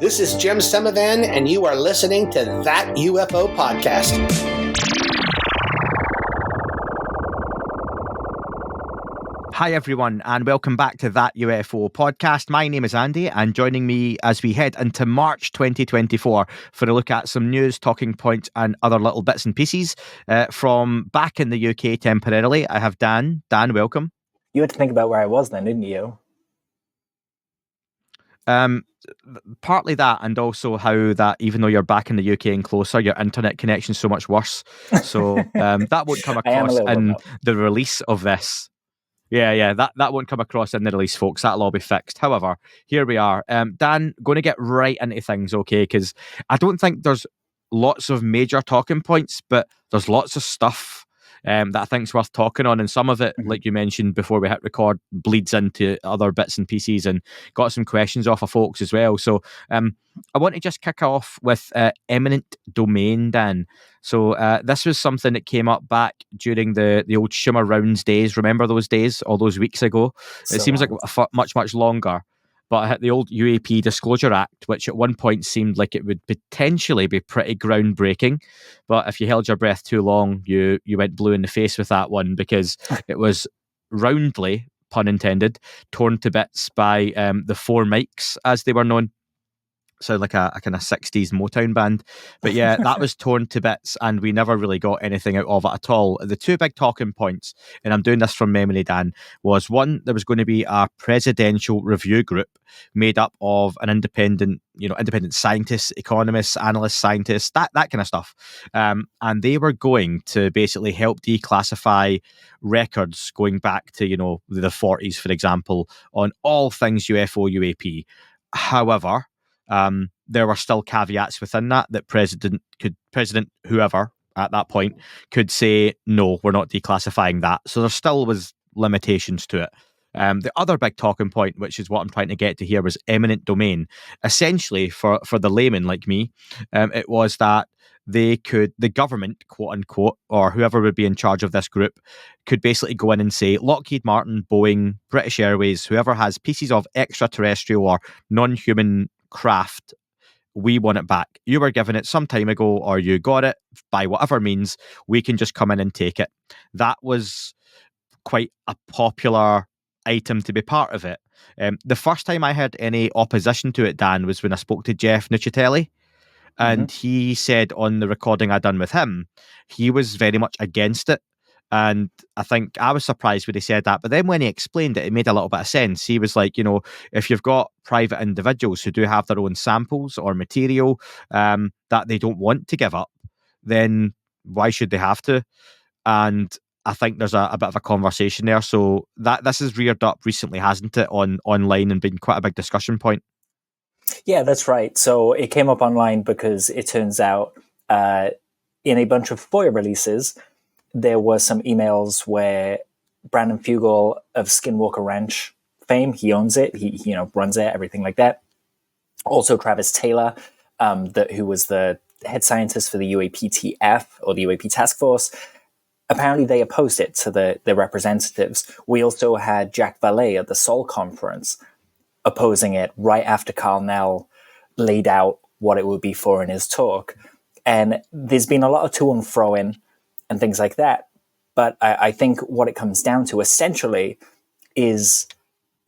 This is Jim Semivan, and you are listening to That UFO Podcast. Hi everyone, and welcome back to That UFO Podcast. My name is Andy, and joining me as we head into March 2024 for a look at some news, talking points, and other little bits and pieces from back in the UK temporarily, I have Dan. Dan, welcome. You had to think about where I was then, didn't you? Partly that, and also how that even though you're back in the UK and closer, your internet connection's so much worse. So that won't come across in the release of this. Yeah, that won't come across in the release, folks. That'll all be fixed. However, here we are. Dan, going to get right into things, okay? Because I don't think there's lots of major talking points, but there's lots of stuff that I think's worth talking on, and some of it, like you mentioned before we hit record, bleeds into other bits and pieces, and got some questions off of folks as well. So I want to just kick off with Eminent domain, Dan. So this was something that came up back during the old Schumer Rounds days. Remember those days, all those weeks ago? It seems like much longer. But the old UAP Disclosure Act, which at one point seemed like it would potentially be pretty groundbreaking. But if you held your breath too long, you went blue in the face with that one, because it was roundly, pun intended, torn to bits by the Four Mikes, as they were known. Sound like a kind of 60s Motown band. But yeah, that was torn to bits, and we never really got anything out of it at all. The two big talking points, and I'm doing this from memory, Dan, was one, there was going to be a presidential review group made up of an independent scientists, economists, analysts, scientists, that kind of stuff. And they were going to basically help declassify records going back to, the 40s, for example, on all things UFO, UAP. However, there were still caveats within that President whoever at that point could say, no, we're not declassifying that. So there still was limitations to it. The other big talking point, which is what I'm trying to get to here, was eminent domain. Essentially, for the layman like me, it was that the government, quote unquote, or whoever would be in charge of this group, could basically go in and say, Lockheed Martin, Boeing, British Airways, whoever has pieces of extraterrestrial or non-human craft, we want it back. You were given it some time ago, or you got it by whatever means, we can just come in and take it. That was quite a popular item to be part of it. The first time I heard any opposition to it, Dan, was when I spoke to Jeff Nuccitelli, and he said on the recording I done with him, he was very much against it. And I think I was surprised when he said that. But then when he explained it, it made a little bit of sense. He was like, if you've got private individuals who do have their own samples or material that they don't want to give up, then why should they have to? And I think there's a bit of a conversation there. So this has reared up recently, hasn't it, online, and been quite a big discussion point. Yeah, that's right. So it came up online because it turns out in a bunch of FOIA releases, there were some emails where Brandon Fugel of Skinwalker Ranch fame, he owns it, he runs it, everything like that. Also Travis Taylor, who was the head scientist for the UAPTF, or the UAP Task Force. Apparently they opposed it to the representatives. We also had Jack Valet at the Seoul conference opposing it right after Carl Nell laid out what it would be for in his talk. And there's been a lot of to and fro in and things like that. But I think what it comes down to essentially is,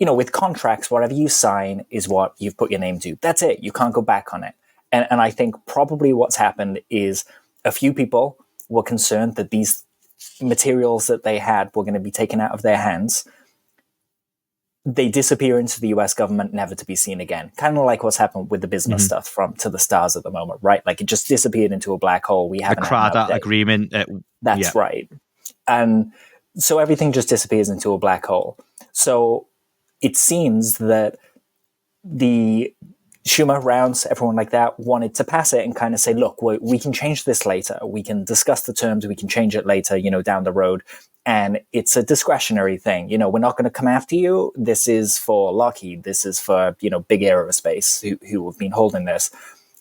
with contracts, whatever you sign is what you've put your name to. That's it. You can't go back on it. And I think probably what's happened is a few people were concerned that these materials that they had were going to be taken out of their hands. They disappear into the US government, never to be seen again. Kind of like what's happened with the business stuff from To the Stars at the moment, right? Like it just disappeared into a black hole. We haven't had an update. Agreement. That's right. And so everything just disappears into a black hole. So it seems that the Schumer rounds, everyone like that, wanted to pass it and kind of say, look, we can change this later. We can discuss the terms. We can change it later, down the road. And it's a discretionary thing. We're not going to come after you. This is for Lockheed. This is for, big aerospace who have been holding this.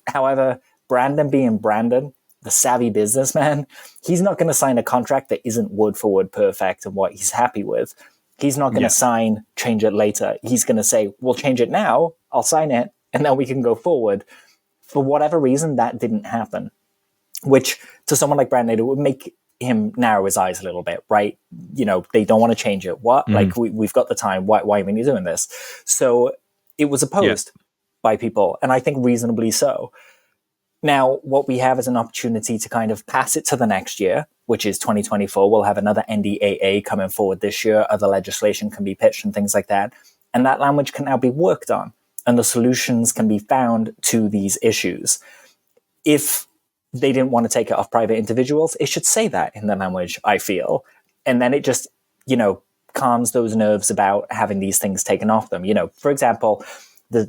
However, Brandon being Brandon, the savvy businessman, he's not going to sign a contract that isn't word for word perfect and what he's happy with. He's not going to sign, change it later. He's going to say, we'll change it now. I'll sign it. and then we can go forward. For whatever reason, that didn't happen, which to someone like Brandon, it would make him narrow his eyes a little bit, right? They don't want to change it. What? Like, we've got the time. Why are we doing this? So it was opposed by people, and I think reasonably so. Now, what we have is an opportunity to kind of pass it to the next year, which is 2024. We'll have another NDAA coming forward this year. Other legislation can be pitched and things like that. And that language can now be worked on, and the solutions can be found to these issues. If they didn't want to take it off private individuals, it should say that in the language, I feel. And then it just, calms those nerves about having these things taken off them. For example,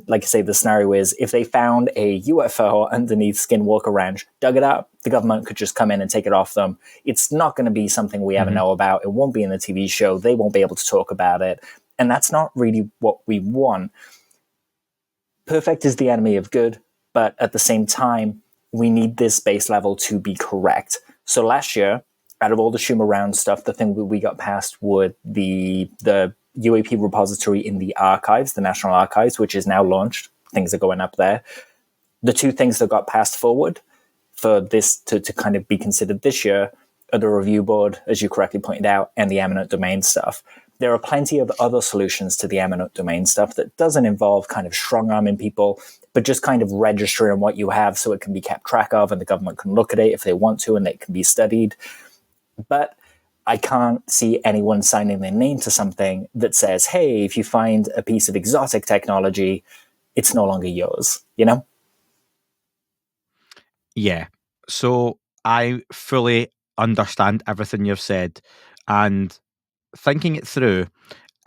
like I say, the scenario is if they found a UFO underneath Skinwalker Ranch, dug it up, the government could just come in and take it off them. It's not going to be something we ever know about. It won't be in the TV show. They won't be able to talk about it. And that's not really what we want. Perfect is the enemy of good, but at the same time, we need this base level to be correct. So last year, out of all the Schumer round stuff, the thing that we got past would the UAP repository in the archives, the National Archives, which is now launched. Things are going up there. The two things that got passed forward for this to kind of be considered this year are the review board, as you correctly pointed out, and the eminent domain stuff. There are plenty of other solutions to the eminent domain stuff that doesn't involve kind of strong-arming people, but just kind of registering what you have so it can be kept track of and the government can look at it if they want to and it can be studied. But I can't see anyone signing their name to something that says, hey, if you find a piece of exotic technology, it's no longer yours, Yeah. So I fully understand everything you've said, and thinking it through,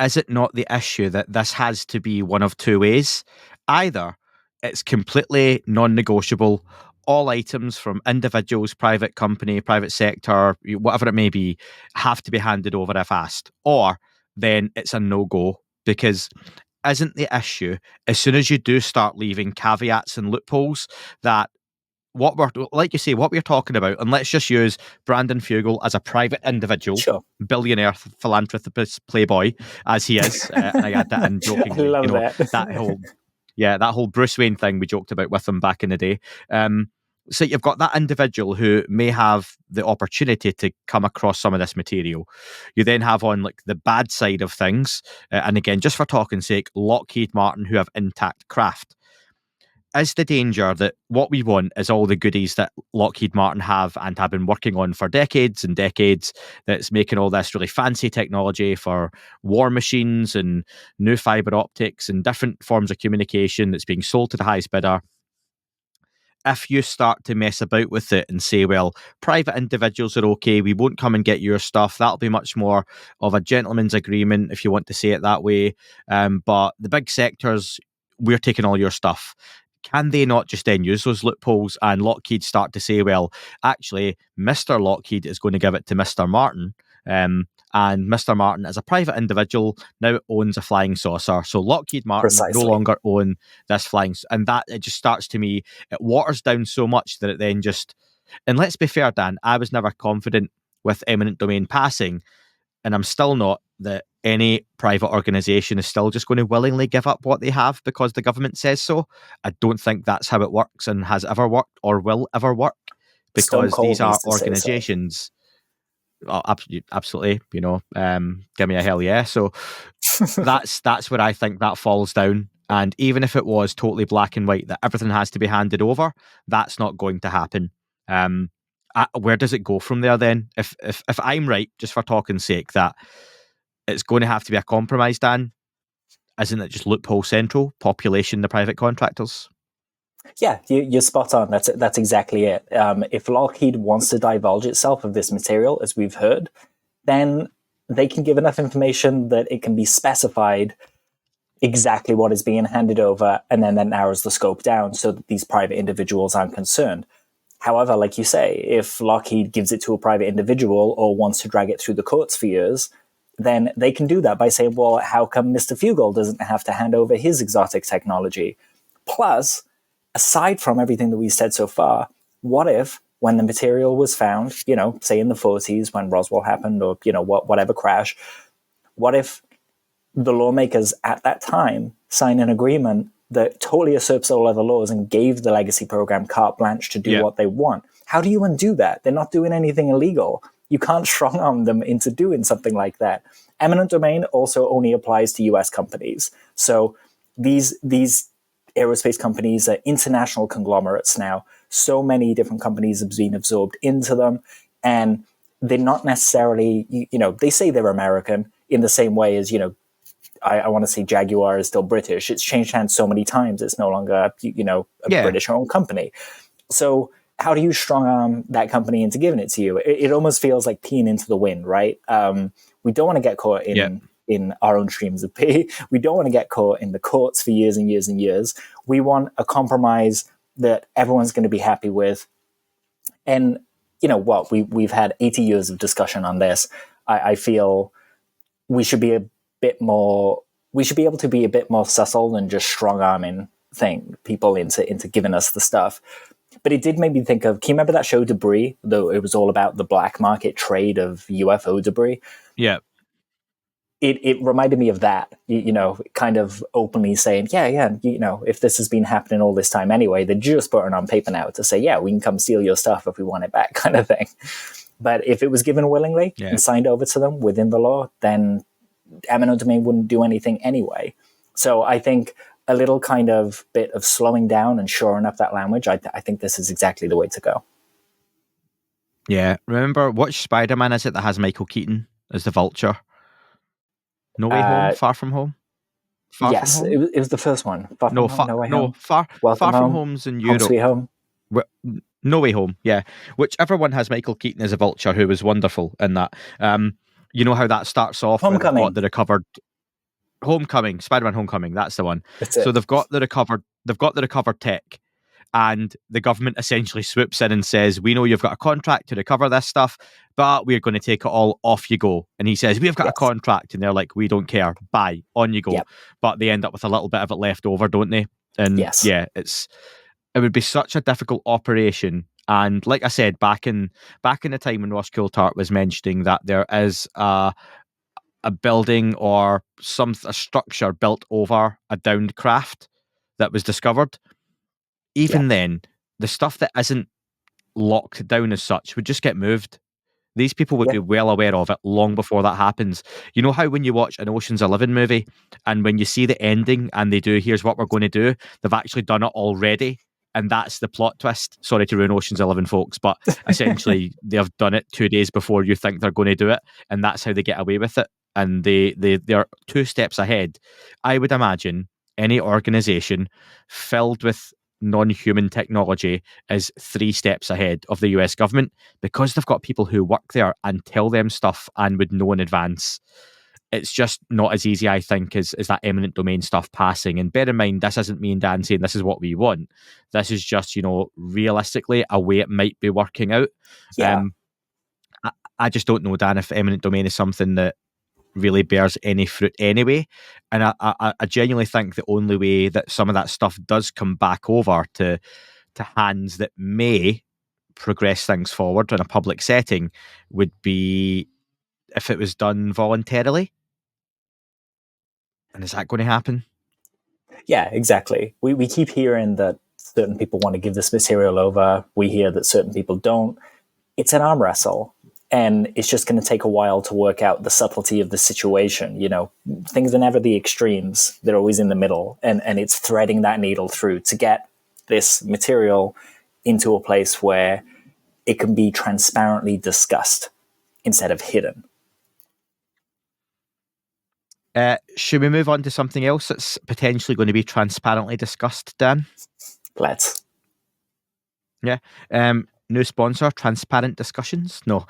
is it not the issue that this has to be one of two ways? Either it's completely non-negotiable, all items from individuals, private company, private sector, whatever it may be, have to be handed over if asked, or then it's a no-go, because isn't the issue, as soon as you do start leaving caveats and loopholes, that what we're, like you say, what we're talking about, and let's just use Brandon Fugel as a private individual, Sure. Billionaire philanthropist playboy as he is, and I add that in jokingly. I love that. that whole Bruce Wayne thing we joked about with him back in the day. So you've got that individual who may have the opportunity to come across some of this material. You then have on like the bad side of things, and again, just for talking's sake, Lockheed Martin, who have intact craft. Is the danger that what we want is all the goodies that Lockheed Martin have and have been working on for decades and decades, that's making all this really fancy technology for war machines and new fiber optics and different forms of communication that's being sold to the highest bidder? If you start to mess about with it and say, well, private individuals are okay, we won't come and get your stuff, that'll be much more of a gentleman's agreement, if you want to say it that way. But the big sectors, we're taking all your stuff. Can they not just then use those loopholes and Lockheed start to say, well, actually, Mr. Lockheed is going to give it to Mr. Martin, and Mr. Martin, as a private individual, now owns a flying saucer. So Lockheed Martin no longer own this flying, and that it just starts to me, it waters down so much that it then just, and let's be fair, Dan, I was never confident with eminent domain passing, and I'm still not, that any private organisation is still just going to willingly give up what they have because the government says so. I don't think that's how it works and has ever worked or will ever work, because these are organisations. Oh, absolutely, give me a hell yeah. So that's where I think that falls down. And even if it was totally black and white that everything has to be handed over, that's not going to happen. Where does it go from there then? If I'm right, just for talking's sake, that it's going to have to be a compromise, Dan, isn't it just loophole central, population, the private contractors? Yeah, you're spot on. That's exactly it. If Lockheed wants to divulge itself of this material, as we've heard, then they can give enough information that it can be specified exactly what is being handed over, and then that narrows the scope down so that these private individuals aren't concerned. However, like you say, if Lockheed gives it to a private individual or wants to drag it through the courts for years, then they can do that by saying, well, how come Mr. Fugel doesn't have to hand over his exotic technology? Plus, aside from everything that we've said so far, what if when the material was found, say in the 40s when Roswell happened, or, whatever crash, what if the lawmakers at that time sign an agreement that totally usurps all other laws and gave the legacy program carte blanche to do what they want. How do you undo that? They're not doing anything illegal. You can't strong arm them into doing something like that. Eminent domain also only applies to US companies. So these aerospace companies are international conglomerates now. So many different companies have been absorbed into them, and they're not necessarily, they say they're American in the same way as, I want to say Jaguar is still British. It's changed hands so many times. It's no longer, a British-owned company. So how do you strong arm that company into giving it to you? It almost feels like peeing into the wind, right? We don't want to get caught in our own streams of pee. We don't want to get caught in the courts for years and years and years. We want a compromise that everyone's going to be happy with. And you know what? We've had 80 years of discussion on this. I feel we should be we should be able to be a bit more subtle than just strong arming people into giving us the stuff. But it did make me think of, can you remember that show Debris? Though it was all about the black market trade of UFO debris. Yeah. It reminded me of that, kind of openly saying, if this has been happening all this time anyway, they're just putting on paper now to say, we can come steal your stuff if we want it back, kind of thing. But if it was given willingly and signed over to them within the law, then eminent domain wouldn't do anything anyway. So I think a little kind of bit of slowing down and shoring up that language, I think this is exactly the way to go. Yeah. Remember, which Spider-Man is it that has Michael Keaton as the Vulture? No Way Home? Far From Home? From Home? It was the first one. Far From Home? Far From Home's in Europe. Home Sweet Home? No Way Home, yeah. Whichever one has Michael Keaton as a Vulture, who was wonderful in that. You know how that starts off? Homecoming. With the recovered... Homecoming, Spider-Man Homecoming, that's the one. So they've got the recovered tech, and the government essentially swoops in and says, we know you've got a contract to recover this stuff, but we're going to take it all, off you go. And he says, we've got a contract, and they're like, we don't care, bye, on you go. Yep. But they end up with a little bit of it left over, don't they? And it would be such a difficult operation. And like I said, back in the time when Ross Coulthart was mentioning that there is a building or a structure built over a downed craft that was discovered, even then, the stuff that isn't locked down as such would just get moved. These people would be well aware of it long before that happens. You know how when you watch an Ocean's 11 movie and when you see the ending and they do, here's what we're going to do, they've actually done it already. And that's the plot twist. Sorry to ruin Ocean's 11, folks, but essentially they've done it 2 days before you think they're going to do it. And that's how they get away with it. And they're 2 steps ahead. I would imagine any organization filled with non-human technology is 3 steps ahead of the US government, because they've got people who work there and tell them stuff and would know in advance. It's just not as easy, I think, as that eminent domain stuff passing. And bear in mind, this isn't me and Dan saying this is what we want. This is just, realistically a way it might be working out. Yeah. I just don't know, Dan, if eminent domain is something that really bears any fruit anyway. And I genuinely think the only way that some of that stuff does come back over to hands that may progress things forward in a public setting would be if it was done voluntarily. And is that going to happen? Yeah, exactly. We keep hearing that certain people want to give this material over. We hear that certain people don't. It's an arm wrestle. And it's just going to take a while to work out the subtlety of the situation. Things are never the extremes. They're always in the middle. And it's threading that needle through to get this material into a place where it can be transparently discussed instead of hidden. Should we move on to something else that's potentially going to be transparently discussed, Dan? Let's. Yeah. New sponsor, Transparent Discussions. No.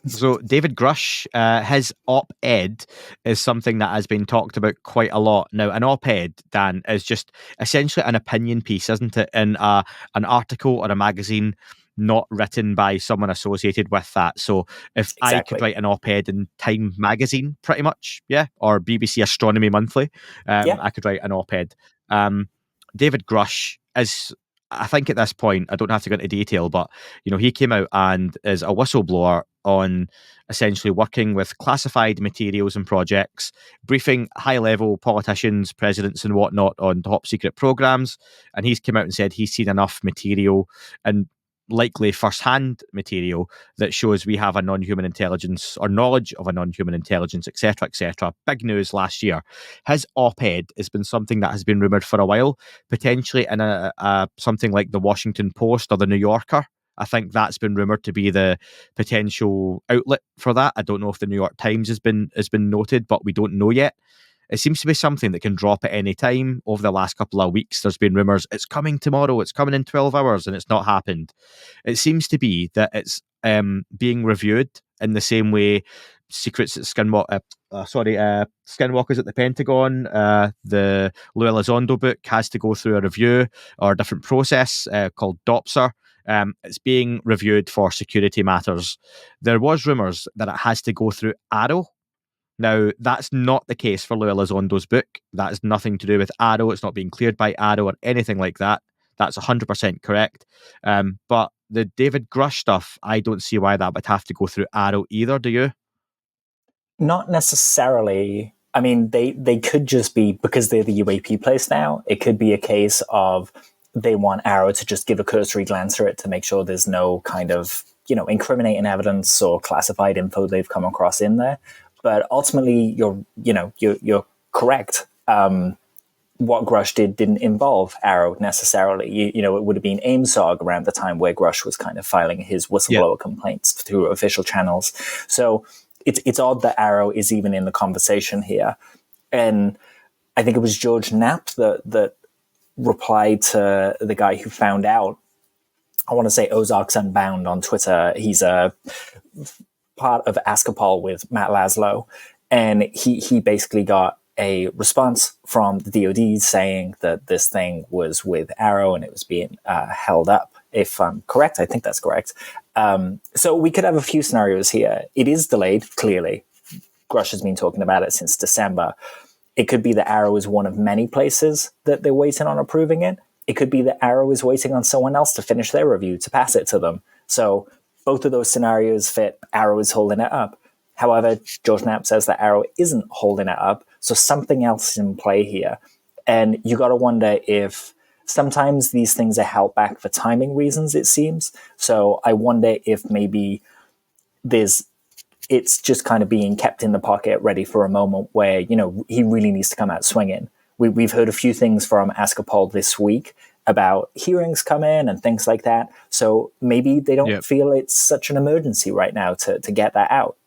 So David Grusch, his op-ed is something that has been talked about quite a lot. Now, an op-ed, Dan, is just essentially an opinion piece, isn't it? In an article or a magazine not written by someone associated with that. So if I could write an op-ed in Time magazine, pretty much, or BBC Astronomy Monthly, I could write an op-ed. David Grusch is I think at this point, I don't have to go into detail, but he came out and is a whistleblower on essentially working with classified materials and projects, briefing high-level politicians, presidents and whatnot on top secret programs. And he's come out and said he's seen enough material and likely first-hand material that shows we have a non-human intelligence or knowledge of a non-human intelligence, etc., etc. Big news last year. His op-ed has been something that has been rumoured for a while, potentially in a something like the Washington Post or the New Yorker. I think that's been rumoured to be the potential outlet for that. I don't know if the New York Times has been noted, but we don't know yet. It seems to be something that can drop at any time. Over the last couple of weeks, there's been rumours, it's coming tomorrow, it's coming in 12 hours, and it's not happened. It seems to be that it's being reviewed in the same way secrets at Skinwalkers at the Pentagon, the Lou Elizondo book has to go through a review or a different process called DOPSR. It's being reviewed for security matters. There was rumours that it has to go through Arrow. Now, that's not the case for Lou Elizondo's book. That has nothing to do with Arrow. It's not being cleared by Arrow or anything like that. That's 100% correct. But the David Grusch stuff, I don't see why that would have to go through Arrow either, do you? Not necessarily. I mean, they could just be, because they're the UAP place now, it could be a case of they want Arrow to just give a cursory glance through it to make sure there's no kind of, incriminating evidence or classified info they've come across in there. But ultimately, you're correct. What Grusch didn't involve Arrow necessarily. It would have been AIMSOG around the time where Grusch was kind of filing his whistleblower complaints through official channels. So it's odd that Arrow is even in the conversation here. And I think it was George Knapp that replied to the guy who found out. I want to say Ozarks Unbound on Twitter. He's a part of Askapol with Matt Laszlo, and he basically got a response from the DoD saying that this thing was with Arrow and it was being held up. If I'm correct, I think that's correct. So we could have a few scenarios here. It is delayed, clearly. Grusch has been talking about it since December. It could be that Arrow is one of many places that they're waiting on approving it. It could be that Arrow is waiting on someone else to finish their review to pass it to them. So both of those scenarios fit. Arrow is holding it up. However, George Knapp says that Arrow isn't holding it up, so something else is in play here. And you got to wonder if sometimes these things are held back for timing reasons, it seems. So I wonder if maybe it's just kind of being kept in the pocket, ready for a moment where, he really needs to come out swinging. We've heard a few things from Askapol this week about hearings come in and things like that. So maybe they don't feel it's such an emergency right now to get that out.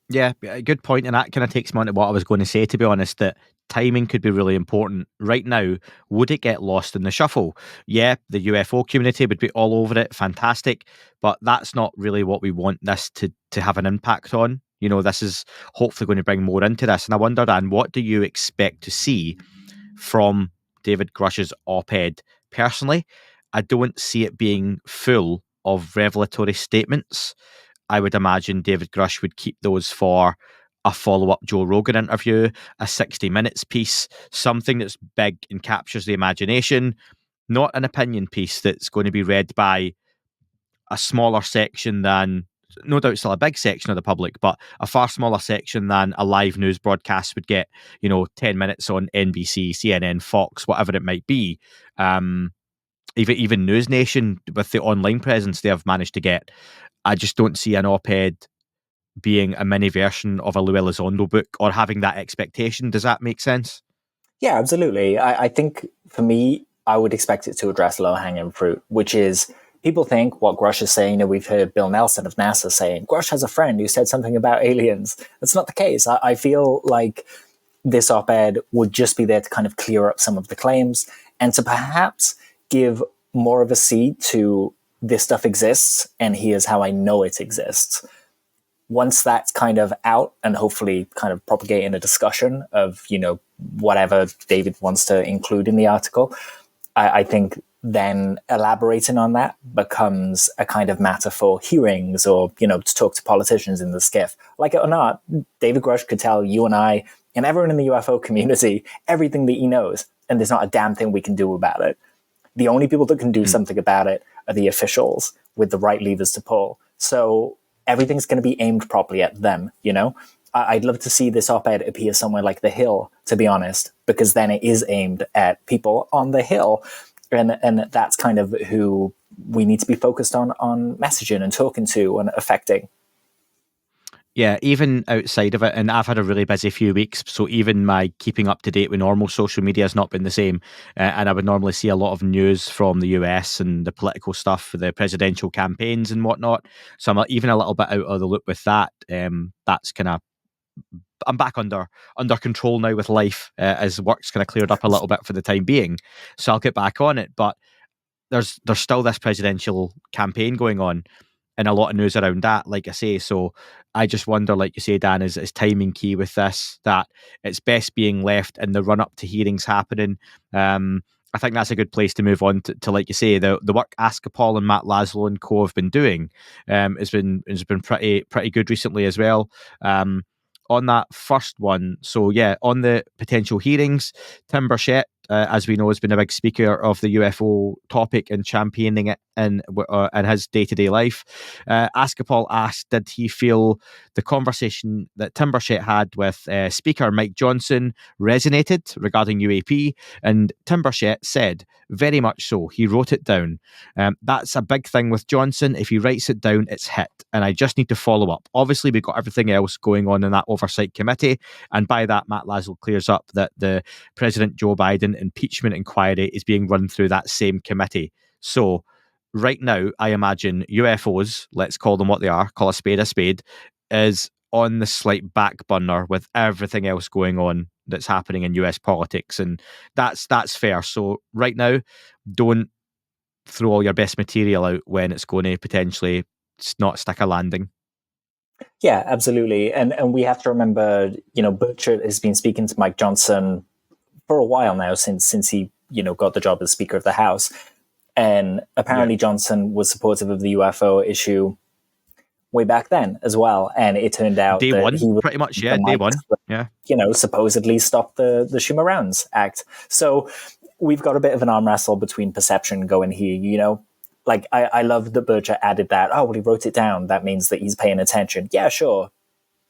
Yeah, good point. And that kind of takes me on to what I was going to say, to be honest, that timing could be really important. Right now, would it get lost in the shuffle? Yeah, the UFO community would be all over it. Fantastic. But that's not really what we want this to have an impact on. This is hopefully going to bring more into this. And I wonder, Dan, what do you expect to see from David Grusch's op-ed? Personally, I don't see it being full of revelatory statements. I would imagine David Grusch would keep those for a follow-up Joe Rogan interview, a 60 Minutes piece, something that's big and captures the imagination, not an opinion piece that's going to be read by a smaller section than, no doubt still a big section of the public, but a far smaller section than a live news broadcast would get, 10 minutes on NBC, CNN, Fox, whatever it might be. Even News Nation, with the online presence they have managed to get. I just don't see an op-ed being a mini version of a Lou Elizondo book or having that expectation. Does that make sense? Yeah, absolutely. I think for me, I would expect it to address low-hanging fruit, which is people think what Grusch is saying. We've heard Bill Nelson of NASA saying, Grusch has a friend who said something about aliens. That's not the case. I feel like this op-ed would just be there to kind of clear up some of the claims and to perhaps give more of a seed to this stuff exists, and here's how I know it exists. Once that's kind of out and hopefully kind of propagating a discussion of, whatever David wants to include in the article, I think then elaborating on that becomes a kind of matter for hearings or, to talk to politicians in the skiff. Like it or not, David Grusch could tell you and I and everyone in the UFO community everything that he knows, and there's not a damn thing we can do about it. The only people that can do something about it are the officials with the right levers to pull. So everything's going to be aimed properly at them, you know? I'd love to see this op-ed appear somewhere like The Hill, to be honest, because then it is aimed at people on the Hill. And that's kind of who we need to be focused on messaging and talking to and affecting. Yeah, even outside of it, and I've had a really busy few weeks, so even my keeping up to date with normal social media has not been the same. And I would normally see a lot of news from the US and the political stuff, the presidential campaigns and whatnot. So I'm even a little bit out of the loop with that. That's kind of, I'm back under control now with life, as work's kind of cleared up a little bit for the time being. So I'll get back on it. But there's still this presidential campaign going on, and a lot of news around that, like I say. So I just wonder, like you say, Dan, is timing key with this, that it's best being left in the run up to hearings happening. I think that's a good place to move on to like you say, the work Askapol and Matt Laszlo and co have been doing has been pretty good recently as well. On that first one, so yeah, on the potential hearings, Tim Burchett, as we know, has been a big speaker of the UFO topic and championing it in his day-to-day life. Askapol asked, did he feel the conversation that Tim Burchett had with Speaker Mike Johnson resonated regarding UAP? And Tim Burchett said, very much so. He wrote it down. That's a big thing with Johnson. If he writes it down, it's hit. And I just need to follow up. Obviously, we've got everything else going on in that oversight committee. And by that, Matt Laszlo clears up that the President Joe Biden impeachment inquiry is being run through that same committee. So right now, I imagine UFOs, let's call them what they are, call a spade, is on the slight back burner with everything else going on that's happening in US politics. And that's fair. So right now, don't throw all your best material out when it's going to potentially not stick a landing. Yeah, absolutely. And we have to remember, Burchett has been speaking to Mike Johnson for a while now, since he, got the job as Speaker of the House. And apparently Johnson was supportive of the UFO issue way back then as well. And it turned out day that one, he was pretty much, day one. Yeah. Supposedly stopped the Schumer Rounds Act. So we've got a bit of an arm wrestle between perception going here, Like, I love that Burchett added that, oh, well, he wrote it down. That means that he's paying attention. Yeah, sure.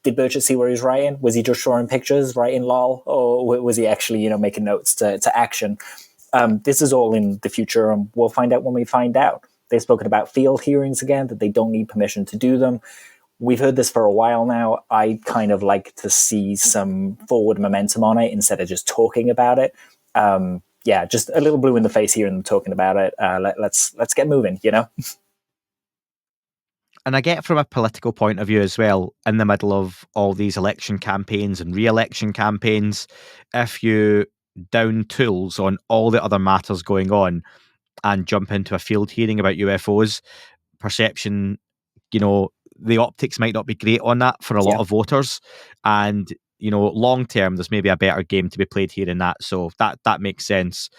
Did Burchett see where he was writing? Was he just drawing pictures, writing lol? Or was he actually, making notes to action? This is all in the future, and we'll find out when we find out. They've spoken about field hearings again, that they don't need permission to do them. We've heard this for a while now. I kind of like to see some forward momentum on it instead of just talking about it. Yeah, just a little blue in the face here and talking about it. Let's get moving, And I get from a political point of view as well, in the middle of all these election campaigns and re-election campaigns, if you down tools on all the other matters going on and jump into a field hearing about UFOs, perception, the optics might not be great on that for a lot of voters. And, long term, there's maybe a better game to be played here in that. So that makes sense.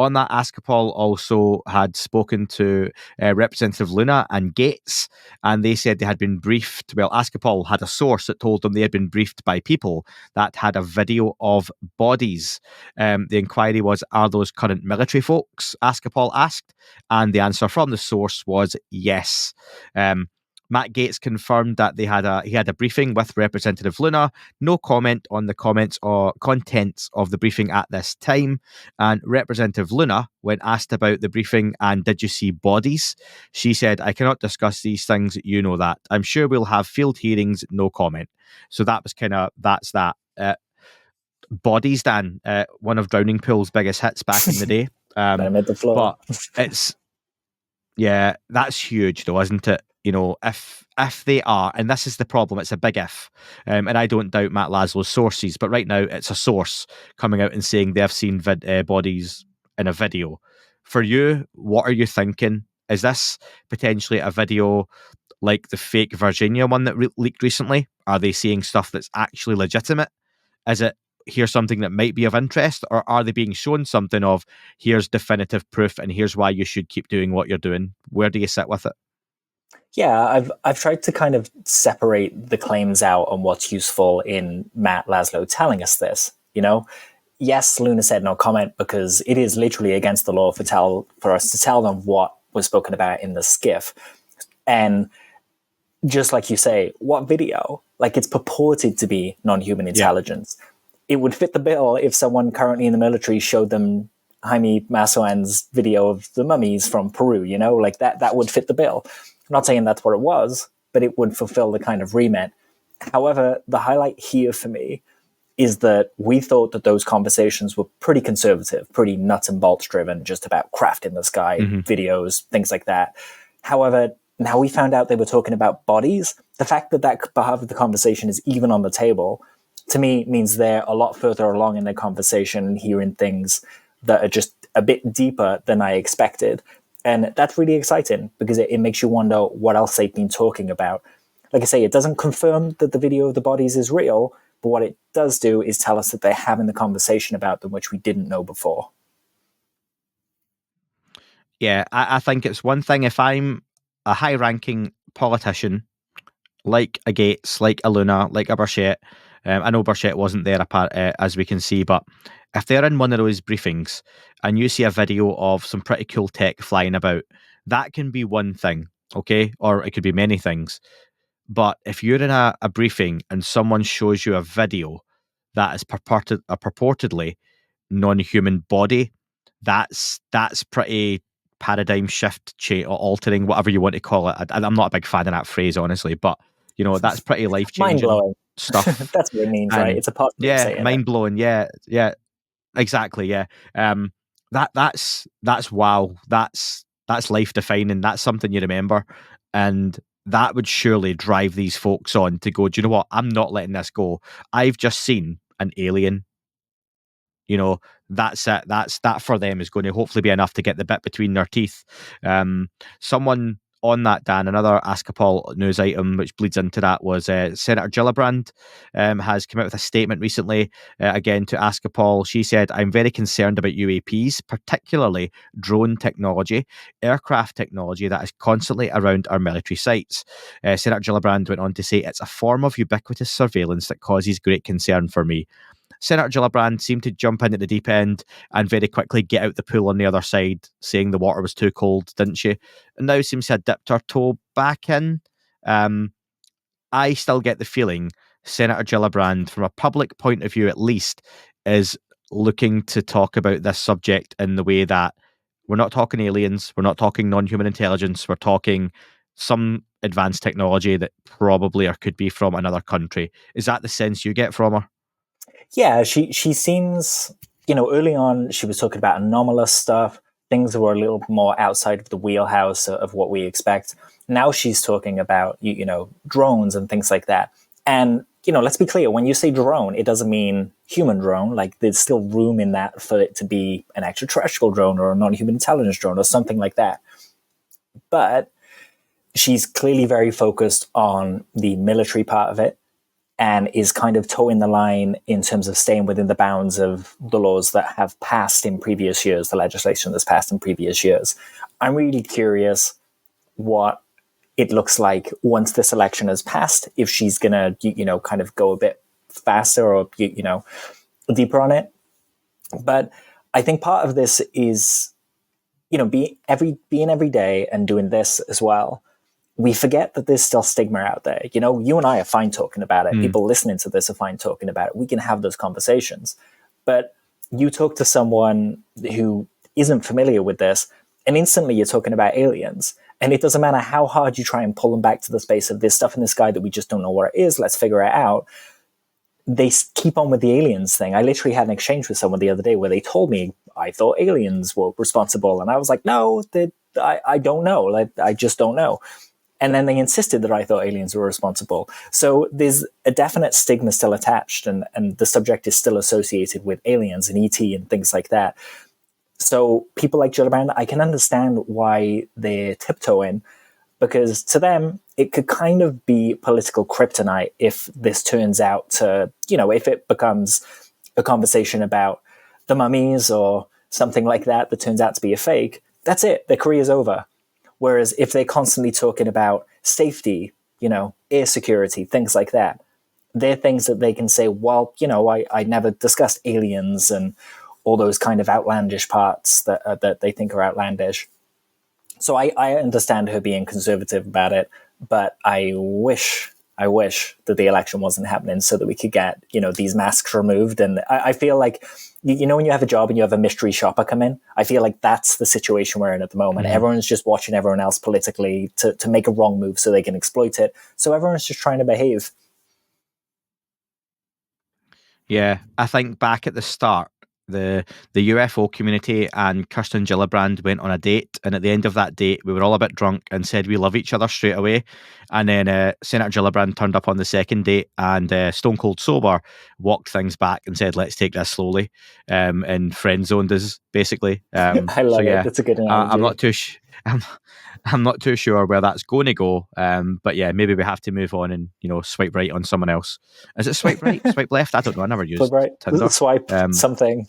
On that, Askapol also had spoken to Representative Luna and Gates, and they said they had been briefed. Well, Askapol had a source that told them they had been briefed by people that had a video of bodies. The inquiry was, are those current military folks? Askapol asked, and the answer from the source was yes. Matt Gates confirmed that he had a briefing with Representative Luna. No comment on the comments or contents of the briefing at this time. And Representative Luna, when asked about the briefing and did you see bodies, she said, I cannot discuss these things, you know that. I'm sure we'll have field hearings, no comment. So that was that's that. Bodies, Dan, one of Drowning Pool's biggest hits back in the day. The floor. But that's huge though, isn't it? If they are, and this is the problem, it's a big if, and I don't doubt Matt Laszlo's sources, but right now it's a source coming out and saying they've seen bodies in a video. For you, what are you thinking? Is this potentially a video like the fake Virginia one that leaked recently? Are they seeing stuff that's actually legitimate? Is it here's something that might be of interest, or are they being shown something of here's definitive proof and here's why you should keep doing what you're doing? Where do you sit with it? Yeah, I've tried to kind of separate the claims out on what's useful in Matt Laszlo telling us this. yes, Luna said no comment because it is literally against the law for us to tell them what was spoken about in the skiff. And just like you say, what video? Like, it's purported to be non-human intelligence. Yeah. It would fit the bill if someone currently in the military showed them Jaime Maussan's video of the mummies from Peru, you know, like that would fit the bill. I'm not saying that's what it was, but it would fulfill the kind of remit. However, the highlight here for me is that we thought that those conversations were pretty conservative, pretty nuts and bolts driven, just about craft in the sky, videos, things like that. However, now we found out they were talking about bodies. The fact that part of the conversation is even on the table, to me, means they're a lot further along in their conversation and hearing things that are just a bit deeper than I expected. And that's really exciting because it makes you wonder what else they've been talking about. Like I say, it doesn't confirm that the video of the bodies is real, but what it does do is tell us that they're having the conversation about them, which we didn't know before. Yeah, I think it's one thing if I'm a high-ranking politician, like a Gates, like a Luna, like a Burchett. I know Burchett wasn't there, as we can see, but if they're in one of those briefings and you see a video of some pretty cool tech flying about, that can be one thing, okay? Or it could be many things. But if you're in a briefing and someone shows you a video that is purportedly non-human body, that's pretty paradigm shift altering, whatever you want to call it. I'm not a big fan of that phrase, honestly, but you know, that's pretty life-changing stuff. That's what it means, right? It's a positive. Yeah, mind-blowing. Yeah, exactly. Yeah, that's wow. That's life-defining. That's something you remember, and that would surely drive these folks on to go, do you know what? I'm not letting this go. I've just seen an alien. You know, that's it. That for them is going to hopefully be enough to get the bit between their teeth. Someone on that, Dan, another Ask a Paul news item which bleeds into that was Senator Gillibrand has come out with a statement recently, again to Ask a Paul. She said, "I'm very concerned about UAPs, particularly drone technology, aircraft technology that is constantly around our military sites." Senator Gillibrand went on to say, "It's a form of ubiquitous surveillance that causes great concern for me." Senator Gillibrand seemed to jump in at the deep end and very quickly get out the pool on the other side, saying the water was too cold, didn't she? And now seems to have dipped her toe back in. I still get the feeling Senator Gillibrand, from a public point of view at least, is looking to talk about this subject in the way that we're not talking aliens, we're not talking non-human intelligence, we're talking some advanced technology that probably or could be from another country. Is that the sense you get from her? Yeah, she seems, you know, early on she was talking about anomalous stuff, things that were a little more outside of the wheelhouse of what we expect. Now she's talking about, you know, drones and things like that. And, you know, let's be clear, when you say drone, it doesn't mean human drone. Like, there's still room in that for it to be an extraterrestrial drone or a non-human intelligence drone or something like that. But she's clearly very focused on the military part of it, and is kind of towing the line in terms of staying within the bounds of the laws that have passed in previous years, the legislation that's passed in previous years. I'm really curious what it looks like once this election has passed, if she's going to, you know, kind of go a bit faster or, you know, deeper on it. But I think part of this is, you know, being every day and doing this as well. We forget that there's still stigma out there. You know, you and I are fine talking about it. People listening to this are fine talking about it. We can have those conversations. But you talk to someone who isn't familiar with this, and instantly you're talking about aliens. And it doesn't matter how hard you try and pull them back to the space of this stuff in the sky that we just don't know what it is. Let's figure it out. They keep on with the aliens thing. I literally had an exchange with someone the other day where they told me, I thought aliens were responsible. And I was like, no, I don't know. Like, I just don't know. And then they insisted that I thought aliens were responsible. So there's a definite stigma still attached, and the subject is still associated with aliens and ET and things like that. So people like Gillibrand, I can understand why they're tiptoeing, because to them, it could kind of be political kryptonite if this turns out to, you know, if it becomes a conversation about the mummies or something like that that turns out to be a fake. That's it. Their career's over. Whereas if they're constantly talking about safety, you know, air security, things like that, they're things that they can say, well, I never discussed aliens and all those kind of outlandish parts that they think are outlandish. So I understand her being conservative about it, but I wish that the election wasn't happening so that we could get, these masks removed. And I feel like, when you have a job and you have a mystery shopper come in, I feel like that's the situation we're in at the moment. Mm-hmm. Everyone's just watching everyone else politically to make a wrong move so they can exploit it. So everyone's just trying to behave. Yeah, I think back at the start, the UFO community and Kirsten Gillibrand went on a date, and at the end of that date, we were all a bit drunk and said we love each other straight away. And then Senator Gillibrand turned up on the second date and stone cold sober walked things back and said, "Let's take this slowly," and friend zoned us basically. I love it. That's a good analogy. I'm not too sure where that's going to go, but yeah, maybe we have to move on and swipe right on someone else. Is it swipe right, swipe left? I don't know. I never used Tinder. Swipe something.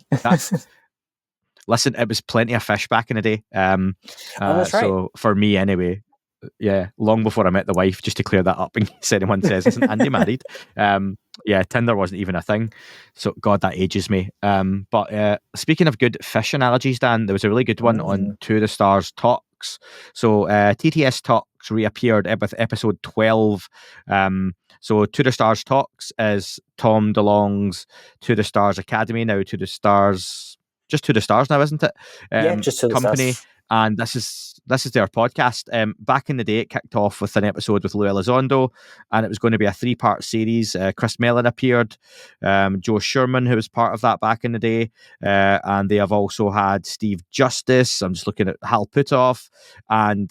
Listen, it was plenty of fish back in the day. That's right. So for me, anyway, yeah, long before I met the wife, just to clear that up in case anyone says, "Isn't Andy married?" Yeah, Tinder wasn't even a thing. So God, that ages me. But speaking of good fish analogies, Dan, there was a really good one on To the Stars Talks. So TTS Talks reappeared with episode 12. So To the Stars Talks is Tom DeLonge's To the Stars Academy, now To the Stars, just To the Stars now, isn't it? Yeah, just To the company. Stars. And this is their podcast. Back in the day, it kicked off with an episode with Lou Elizondo, and it was going to be a 3-part series. Chris Mellon appeared, Joe Sherman, who was part of that back in the day, and they have also had Steve Justice. I'm just looking at Hal Putoff, and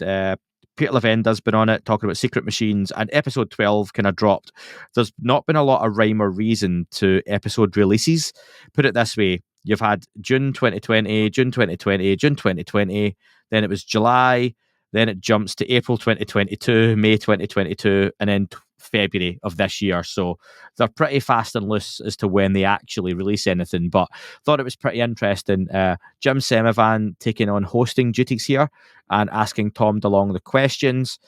Peter Lavenda's been on it talking about secret machines, and episode 12 kind of dropped. There's not been a lot of rhyme or reason to episode releases. Put it this way. You've had June 2020, June 2020, June 2020, then it was July, then it jumps to April 2022, May 2022, and then February of this year. So they're pretty fast and loose as to when they actually release anything, but thought it was pretty interesting. Jim Semivan taking on hosting duties here and asking Tom DeLonge the questions.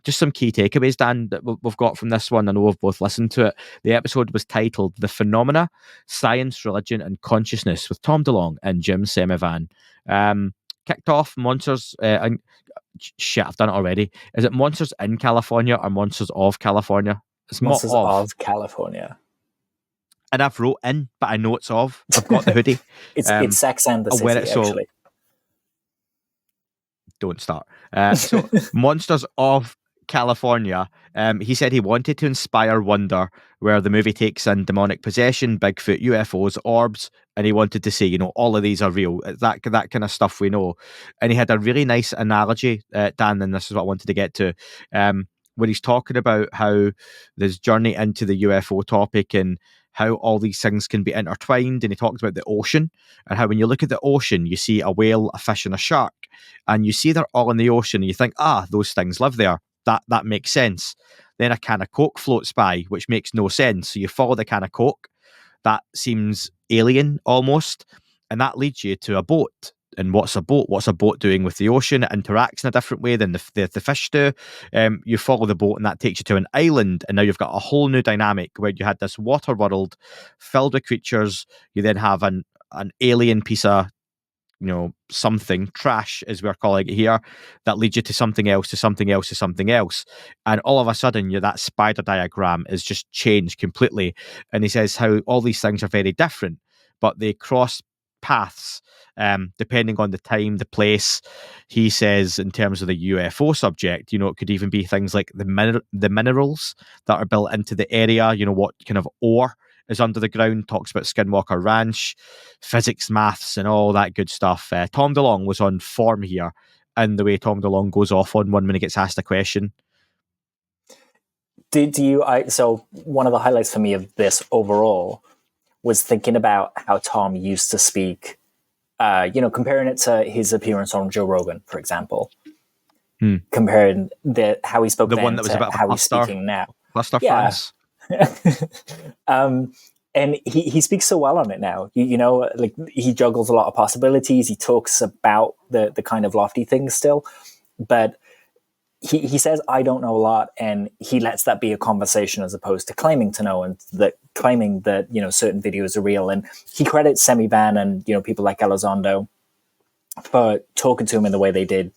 Just some key takeaways, Dan, that we've got from this one. I know we've both listened to it. The episode was titled The Phenomena, Science, Religion and Consciousness with Tom DeLonge and Jim Semivan. Kicked off Monsters... shit, I've done it already. Is it Monsters in California or Monsters of California? It's Monsters of California. And I've wrote in, but I know it's of. I've got the hoodie. It's Sex and the City, actually. Don't start. So Monsters of California. He said he wanted to inspire wonder, where the movie takes in demonic possession, Bigfoot, UFOs, orbs, and he wanted to say, all of these are real. That kind of stuff we know. And he had a really nice analogy, Dan, and this is what I wanted to get to, where he's talking about how this journey into the UFO topic and how all these things can be intertwined. And he talked about the ocean and how when you look at the ocean, you see a whale, a fish, and a shark, and you see they're all in the ocean, and you think, those things live there. That makes sense. Then a can of Coke floats by, which makes no sense. So you follow the can of Coke. That seems alien almost. And that leads you to a boat. And what's a boat? What's a boat doing with the ocean? It interacts in a different way than the fish do. You follow the boat and that takes you to an island. And now you've got a whole new dynamic where you had this water world filled with creatures. You then have an alien piece of something, trash as we're calling it here, that leads you to something else, to something else, to something else. And all of a sudden, that spider diagram is just changed completely. And he says how all these things are very different, but they cross paths depending on the time, the place. He says in terms of the UFO subject, it could even be things like the minerals that are built into the area, what kind of ore is under the ground, talks about Skinwalker Ranch, physics, maths, and all that good stuff. Tom DeLonge was on form here, and the way Tom DeLonge goes off on one when he gets asked a question. So one of the highlights for me of this overall was thinking about how Tom used to speak, comparing it to his appearance on Joe Rogan, for example. Comparing how he spoke the then one that was to about how he's speaking now. Cluster France. And he speaks so well on it now. Like he juggles a lot of possibilities. He talks about the kind of lofty things still, but he says, I don't know a lot, and he lets that be a conversation as opposed to claiming to know and claiming that, certain videos are real. And he credits Semivan and, people like Elizondo for talking to him in the way they did,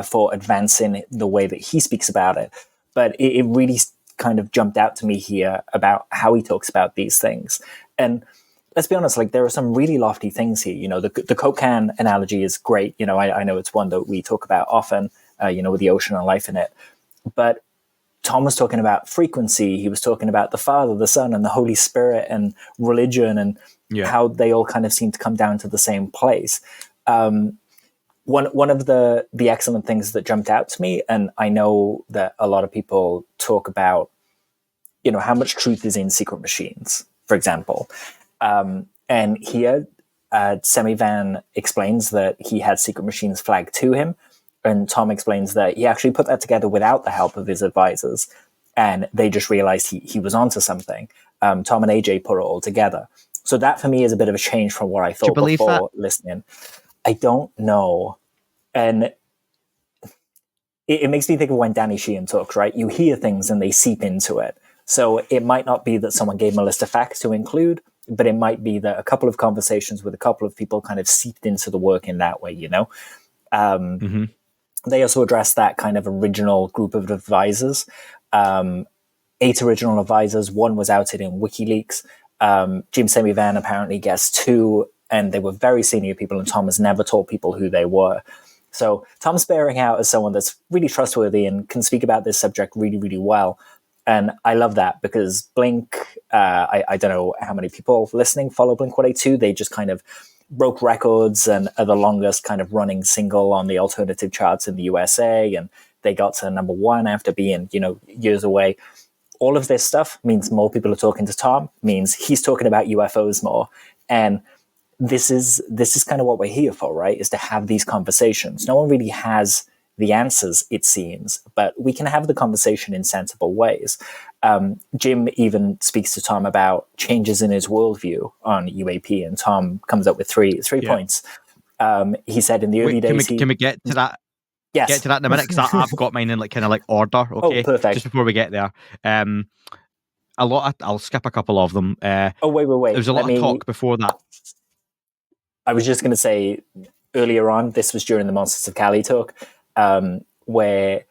for advancing the way that he speaks about it. But it really kind of jumped out to me here about how he talks about these things. And let's be honest, like, there are some really lofty things here. The Coke can analogy is great. I know it's one that we talk about often, with the ocean and life in it. But Tom was talking about frequency. He was talking about the Father, the Son, and the Holy Spirit, and religion, and how they all kind of seem to come down to the same place. One of the excellent things that jumped out to me, and I know that a lot of people talk about, how much truth is in secret machines, for example. And here, Semivan explains that he had secret machines flagged to him. And Tom explains that he actually put that together without the help of his advisors. And they just realized he was onto something. Tom and AJ put it all together. So that for me is a bit of a change from what I thought before listening. I don't know. And it makes me think of when Danny Sheehan talks, right? You hear things and they seep into it. So it might not be that someone gave him a list of facts to include, but it might be that a couple of conversations with a couple of people kind of seeped into the work in that way, They also addressed that kind of original group of advisors. 8 original advisors. 1 was outed in WikiLeaks. Jim Semivan apparently gets 2, and they were very senior people, and Tom has never told people who they were. So Tom's bearing out as someone that's really trustworthy and can speak about this subject really, really well. And I love that because Blink, I don't know how many people listening follow Blink-182. They just kind of broke records and are the longest kind of running single on the alternative charts in the USA. And they got to number 1 after being, years away. All of this stuff means more people are talking to Tom, means he's talking about UFOs more. And this is kind of what we're here for, right? Is to have these conversations. No one really has the answers, it seems, but we can have the conversation in sensible ways. Jim even speaks to Tom about changes in his worldview on UAP, and Tom comes up with three points. He said in the early days... Can we get to that? Yes. Get to that in a minute, because I've got mine in kind of order. Okay, perfect. Just before we get there, I'll skip a couple of them. Wait. There was a lot of talk before that. I was just going to say earlier on, this was during the Monsters of Cali talk, where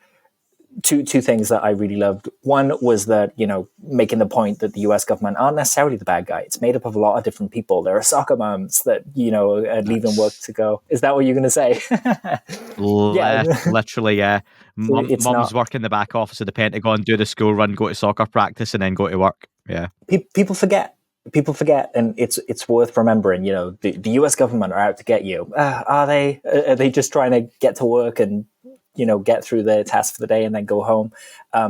two things that I really loved. One was that, making the point that the US government aren't necessarily the bad guy. It's made up of a lot of different people. There are soccer moms that, are leaving work to go. Is that what you're going to say? Literally, yeah. Mums work in the back office of the Pentagon, do the school run, go to soccer practice, and then go to work. Yeah. People forget, and it's worth remembering, the US government are out to get you. Are they? Are they just trying to get to work and, get through their task for the day and then go home?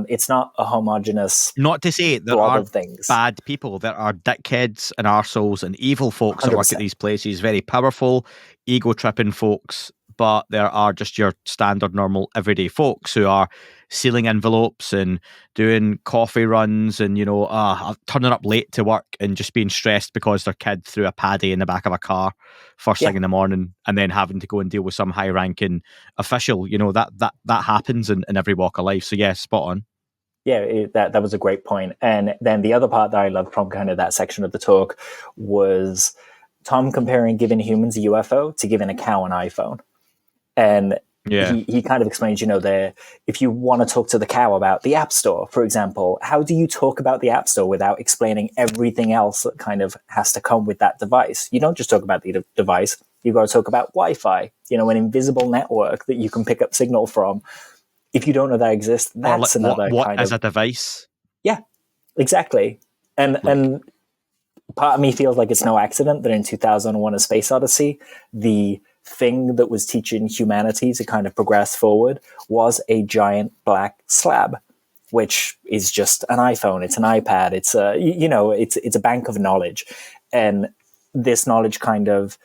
It's not a homogenous. Not to say there are things. Bad people. There are dickheads and arseholes and evil folks 100%. That work at these places. Very powerful, ego-tripping folks. But there are just your standard, normal, everyday folks who are sealing envelopes and doing coffee runs and, turning up late to work and just being stressed because their kid threw a paddy in the back of a car first thing in the morning, and then having to go and deal with some high-ranking official. That happens in every walk of life. So, yeah, spot on. Yeah, that was a great point. And then the other part that I loved from kind of that section of the talk was Tom comparing giving humans a UFO to giving a cow an iPhone. And he kind of explains, if you want to talk to the cow about the App Store, for example, how do you talk about the App Store without explaining everything else that kind of has to come with that device? You don't just talk about the device. You've got to talk about Wi-Fi, an invisible network that you can pick up signal from. If you don't know that exists, that's another what kind is of... a device? Yeah, exactly. And part of me feels like it's no accident that in 2001: A Space Odyssey, the thing that was teaching humanity to kind of progress forward was a giant black slab, which is just an iPhone. It's an iPad. It's it's a bank of knowledge. And this knowledge kind of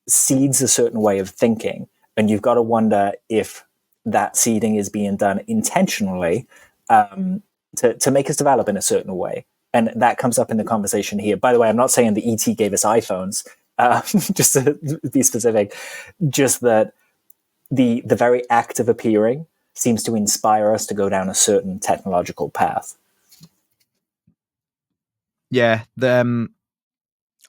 seeds a certain way of thinking. And you've got to wonder if that seeding is being done intentionally to make us develop in a certain way. And that comes up in the conversation here. By the way, I'm not saying the ET gave us iPhones, just to be specific, just that the very act of appearing seems to inspire us to go down a certain technological path. Yeah,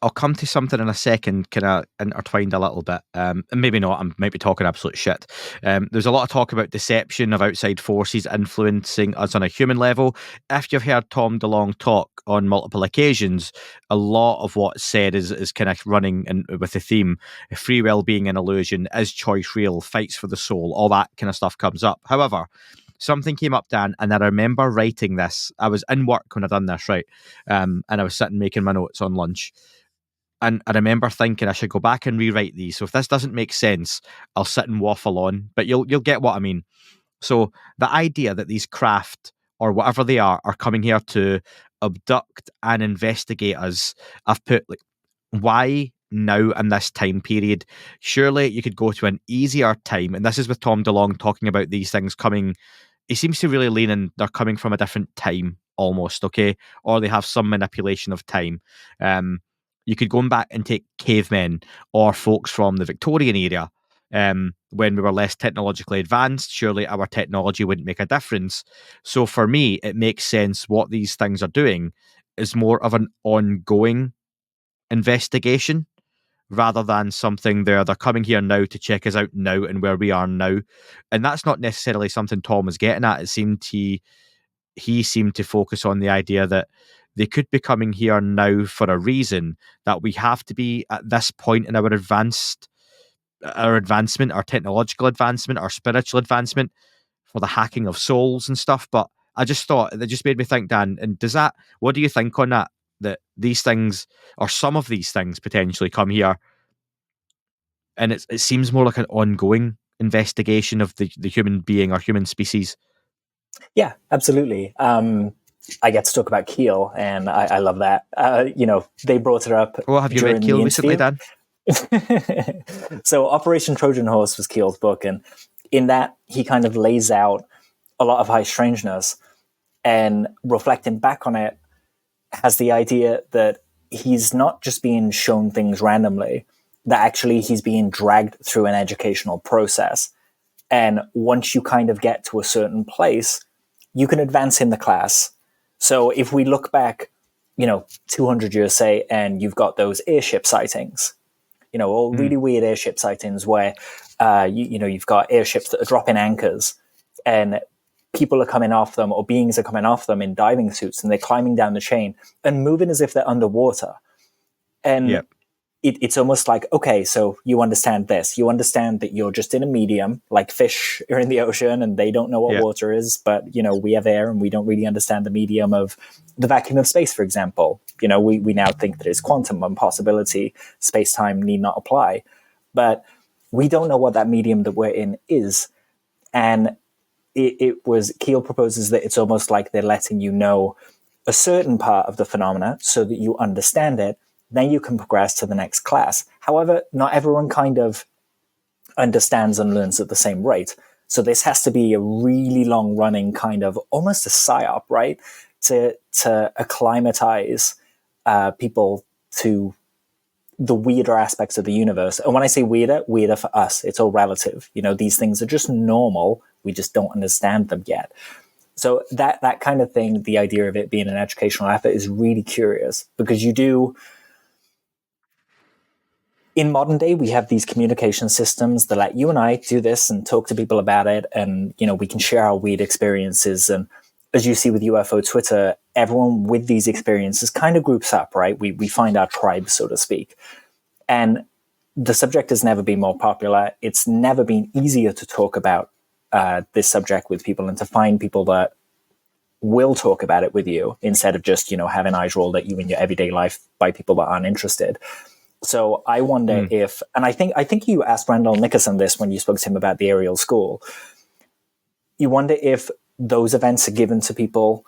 I'll come to something in a second, kind of intertwined a little bit. And maybe not, I might be talking absolute shit. There's a lot of talk about deception of outside forces influencing us on a human level. If you've heard Tom DeLonge talk on multiple occasions, a lot of what's said is kind of running with the theme: free will being an illusion, is choice real, fights for the soul, all that kind of stuff comes up. However, something came up, Dan, and I remember writing this. I was in work when I done this, right? And I was sitting making my notes on lunch. And I remember thinking I should go back and rewrite these. So if this doesn't make sense, I'll sit and waffle on. But you'll get what I mean. So the idea that these craft, or whatever they are coming here to abduct and investigate us, I've put, like, why now in this time period? Surely you could go to an easier time. And this is with Tom DeLonge talking about these things coming. He seems to really lean in, they're coming from a different time almost, okay? Or they have some manipulation of time. You could go back and take cavemen or folks from the Victorian era, when we were less technologically advanced. Surely our technology wouldn't make a difference. So for me, it makes sense what these things are doing is more of an ongoing investigation rather than something they're coming here now to check us out now and where we are now. And that's not necessarily something Tom was getting at. It seemed he seemed to focus on the idea that they could be coming here now for a reason, that we have to be at this point in our advancement, our technological advancement, our spiritual advancement, for the hacking of souls and stuff. But I just thought, that just made me think, Dan, and what do you think on that? That these things, or some of these things potentially come here, and it seems more like an ongoing investigation of the human being or human species. Yeah, absolutely. I get to talk about Keel, and I love that. They brought it up. Well, have you read Keel recently, Dan? So Operation Trojan Horse was Keel's book, and in that he kind of lays out a lot of high strangeness, and reflecting back on it has the idea that he's not just being shown things randomly, that actually he's being dragged through an educational process. And once you kind of get to a certain place, you can advance in the class. So if we look back, 200 years, say, and you've got those airship sightings, all really weird airship sightings where, you've got airships that are dropping anchors and people are coming off them, or beings are coming off them in diving suits, and they're climbing down the chain and moving as if they're underwater. And it's almost like, okay, so you understand this. You understand that you're just in a medium, like fish are in the ocean and they don't know what water is, but, we have air and we don't really understand the medium of the vacuum of space, for example. We now think that it's quantum impossibility. Space-time need not apply. But we don't know what that medium that we're in is. And Keel proposes that it's almost like they're letting you know a certain part of the phenomena so that you understand it. Then you can progress to the next class. However, not everyone kind of understands and learns at the same rate. So this has to be a really long-running kind of almost a psyop, right? To acclimatize people to the weirder aspects of the universe. And when I say weirder for us, it's all relative. These things are just normal. We just don't understand them yet. So that kind of thing, the idea of it being an educational effort, is really curious, because in modern day, we have these communication systems that let you and I do this and talk to people about it. And, we can share our weird experiences. And as you see with UFO Twitter, everyone with these experiences kind of groups up, right? We find our tribe, so to speak. And the subject has never been more popular. It's never been easier to talk about this subject with people and to find people that will talk about it with you, instead of just, having eyes rolled at you in your everyday life by people that aren't interested. So I wonder if, and I think you asked Randall Nickerson this when you spoke to him about the aerial school. You wonder if those events are given to people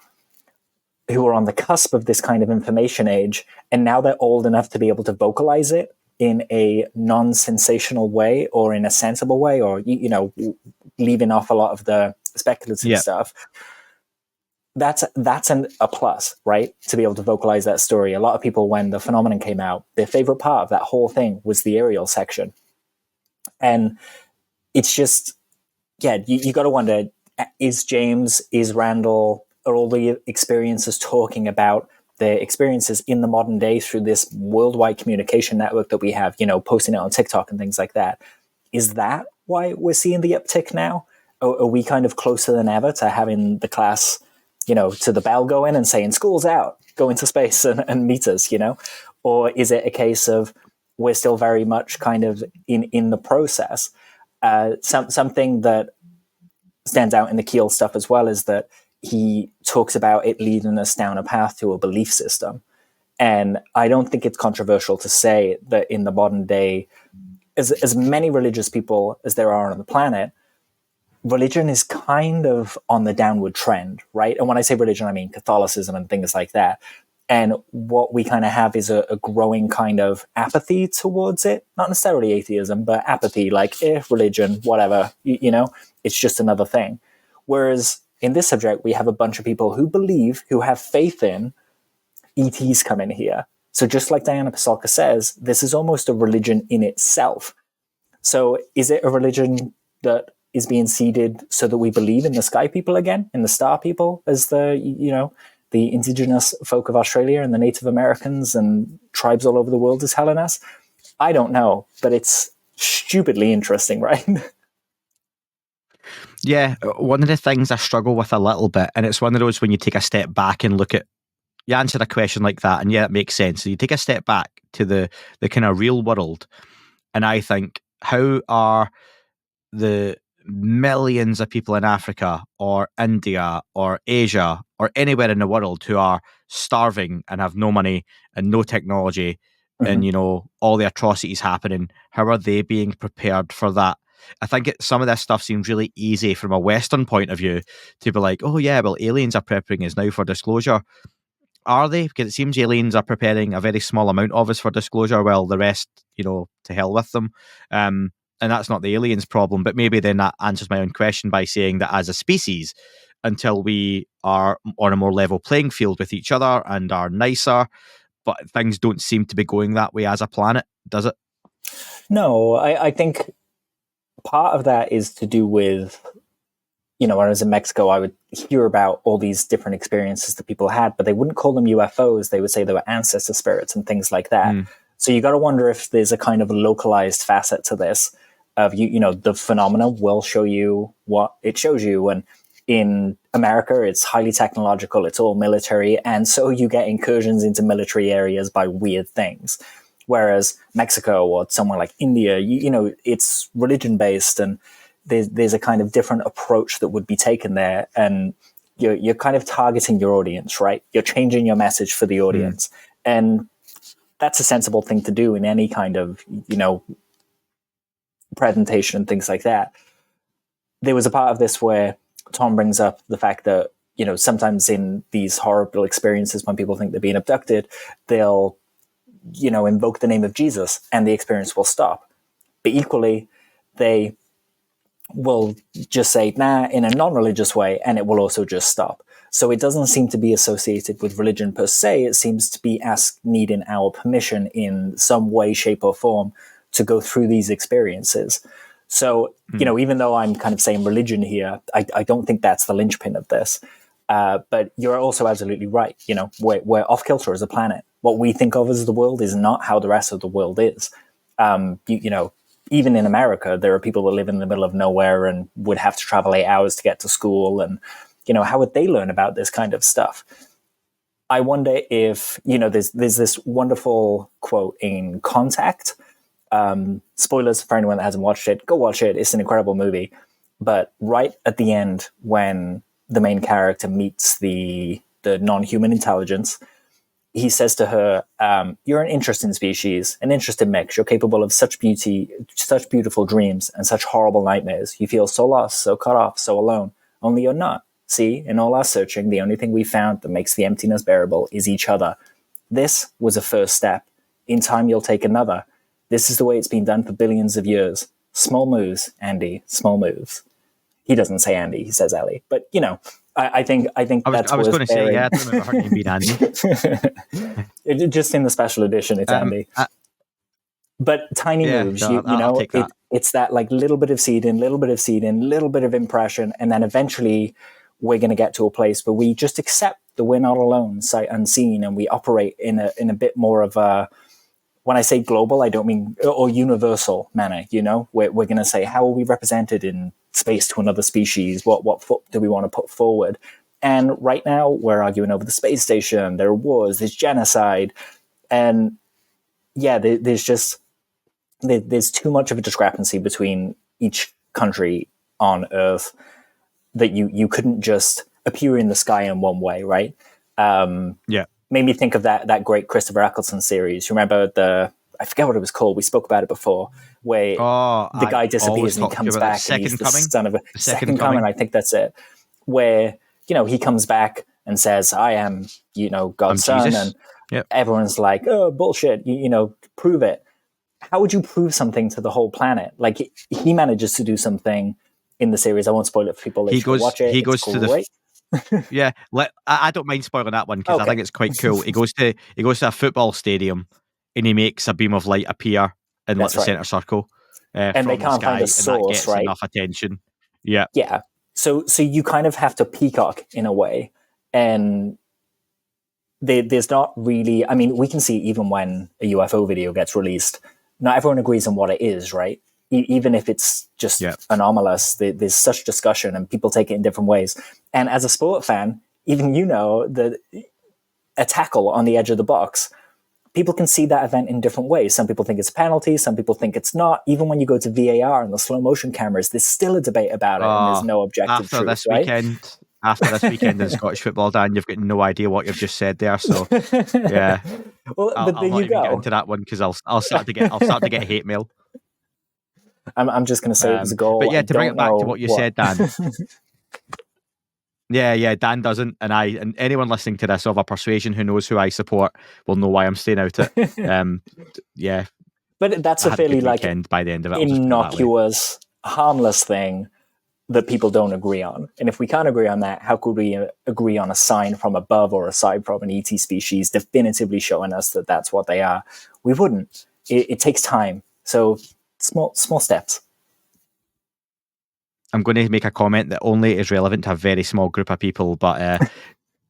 who are on the cusp of this kind of information age, and now they're old enough to be able to vocalize it in a non-sensational way or in a sensible way, or, leaving off a lot of the speculative stuff. That's a plus, right? To be able to vocalize that story. A lot of people, when the phenomenon came out, their favorite part of that whole thing was the aerial section. And it's just, you got to wonder, is James, is Randall, are all the experiences talking about their experiences in the modern day through this worldwide communication network that we have, posting it on TikTok and things like that? Is that why we're seeing the uptick now? Are we kind of closer than ever to having the class, to the bell go in and saying, school's out, go into space and meet us, Or is it a case of we're still very much kind of in the process? Something that stands out in the Keel stuff as well is that he talks about it leading us down a path to a belief system. And I don't think it's controversial to say that in the modern day, as many religious people as there are on the planet, religion is kind of on the downward trend, right? And when I say religion, I mean Catholicism and things like that. And what we kind of have is a growing kind of apathy towards it. Not necessarily atheism, but apathy, like, religion, whatever, it's just another thing. Whereas in this subject, we have a bunch of people who believe, who have faith in ETs coming here. So just like Diana Pasulka says, this is almost a religion in itself. So is it a religion that is being seeded so that we believe in the sky people again, in the star people, as the indigenous folk of Australia and the Native Americans and tribes all over the world is telling us? I don't know, but it's stupidly interesting, right? Yeah, one of the things I struggle with a little bit, and it's one of those when you take a step back and look at, you answer a question like that, and it makes sense. So you take a step back to the kind of real world, and I think, how are the millions of people in Africa or India or Asia or anywhere in the world who are starving and have no money and no technology, and all the atrocities happening, how are they being prepared for that? I think some of this stuff seems really easy from a Western point of view to be like, oh yeah, well, aliens are preparing us now for disclosure. Are they? Because it seems aliens are preparing a very small amount of us for disclosure, while the rest, to hell with them. And that's not the aliens' problem, but maybe then that answers my own question by saying that as a species, until we are on a more level playing field with each other and are nicer, but things don't seem to be going that way as a planet, does it? No, I think part of that is to do with, when I was in Mexico, I would hear about all these different experiences that people had, but they wouldn't call them UFOs. They would say they were ancestor spirits and things like that. So you got to wonder if there's a kind of localized facet to this of, the phenomena will show you what it shows you. And in America, it's highly technological, it's all military. And so you get incursions into military areas by weird things. Whereas Mexico or somewhere like India, it's religion based, and there's a kind of different approach that would be taken there. And you're kind of targeting your audience, right? You're changing your message for the audience. And that's a sensible thing to do in any kind of, presentation and things like that. There was a part of this where Tom brings up the fact that, sometimes in these horrible experiences when people think they're being abducted, they'll, invoke the name of Jesus and the experience will stop. But equally, they will just say, nah, in a non-religious way, and it will also just stop. So it doesn't seem to be associated with religion per se. It seems to be needing our permission in some way, shape, or form to go through these experiences. So, even though I'm kind of saying religion here, I don't think that's the linchpin of this. But you're also absolutely right. We're off kilter as a planet. What we think of as the world is not how the rest of the world is. Even in America, there are people that live in the middle of nowhere and would have to travel 8 hours to get to school. And, how would they learn about this kind of stuff? I wonder if, there's this wonderful quote in Contact. Spoilers for anyone that hasn't watched it, go watch it. It's an incredible movie. But right at the end, when the main character meets the non-human intelligence, he says to her, you're an interesting species, an interesting mix. You're capable of such beauty, such beautiful dreams, and such horrible nightmares. You feel so lost, so cut off, so alone. Only you're not. See, in all our searching, the only thing we found that makes the emptiness bearable is each other. This was a first step. In time, you'll take another. This is the way it's been done for billions of years. Small moves, Andy, small moves. He doesn't say Andy, he says Ellie. But, I think that's. I was going to say, I don't remember her name being Andy. Just in the special edition, it's Andy. But tiny moves, I'll take that. It's that like little bit of seed in, little bit of seed in, little bit of impression, and then eventually we're going to get to a place where we just accept that we're not alone, sight unseen, and we operate in a bit more of a, when I say global, I don't mean, or universal manner, you know? We're going to say, how are we represented in space to another species? What foot do we want to put forward? And right now, we're arguing over the space station. There are wars, there's genocide. And yeah, there's too much of a discrepancy between each country on Earth that you couldn't just appear in the sky in one way, right? Yeah. Made me think of that great Christopher Eccleston series. You remember I forget what it was called. We spoke about it before, where the guy disappears and he comes back and he's the son of a second coming. I think that's it. Where, he comes back and says, I am, God's son. Jesus. And everyone's like, oh, bullshit, prove it. How would you prove something to the whole planet? Like, he manages to do something in the series. I won't spoil it for people. He goes, watch it. He goes to the yeah. I don't mind spoiling that one because I think it's quite cool. He goes to a football stadium and he makes a beam of light appear in the center circle, and they can't find a source, and that gets enough attention. Yeah, yeah. So you kind of have to peacock in a way, and there's not really. I mean, we can see even when a UFO video gets released, not everyone agrees on what it is, right? Even if it's just anomalous, there's such discussion and people take it in different ways. And as a sport fan, even that a tackle on the edge of the box, people can see that event in different ways. Some people think it's a penalty, some people think it's not. Even when you go to VAR and the slow motion cameras, there's still a debate about it, and there's no objective truth, After this weekend in Scottish football, Dan, you've got no idea what you've just said there. So, yeah. Well, I'll not even get into that one because I'll start to get hate mail. I'm just going to say it was a goal. But yeah, to bring it back to what you said, Dan. Yeah, Dan doesn't, and anyone listening to this of a persuasion who knows who I support will know why I'm staying out it. Yeah, but that's a fairly by the end of it, innocuous, harmless thing that people don't agree on. And if we can't agree on that, how could we agree on a sign from above or a sign from an ET species definitively showing us that that's what they are? We wouldn't. It takes time. So small steps. I'm going to make a comment that only is relevant to a very small group of people, but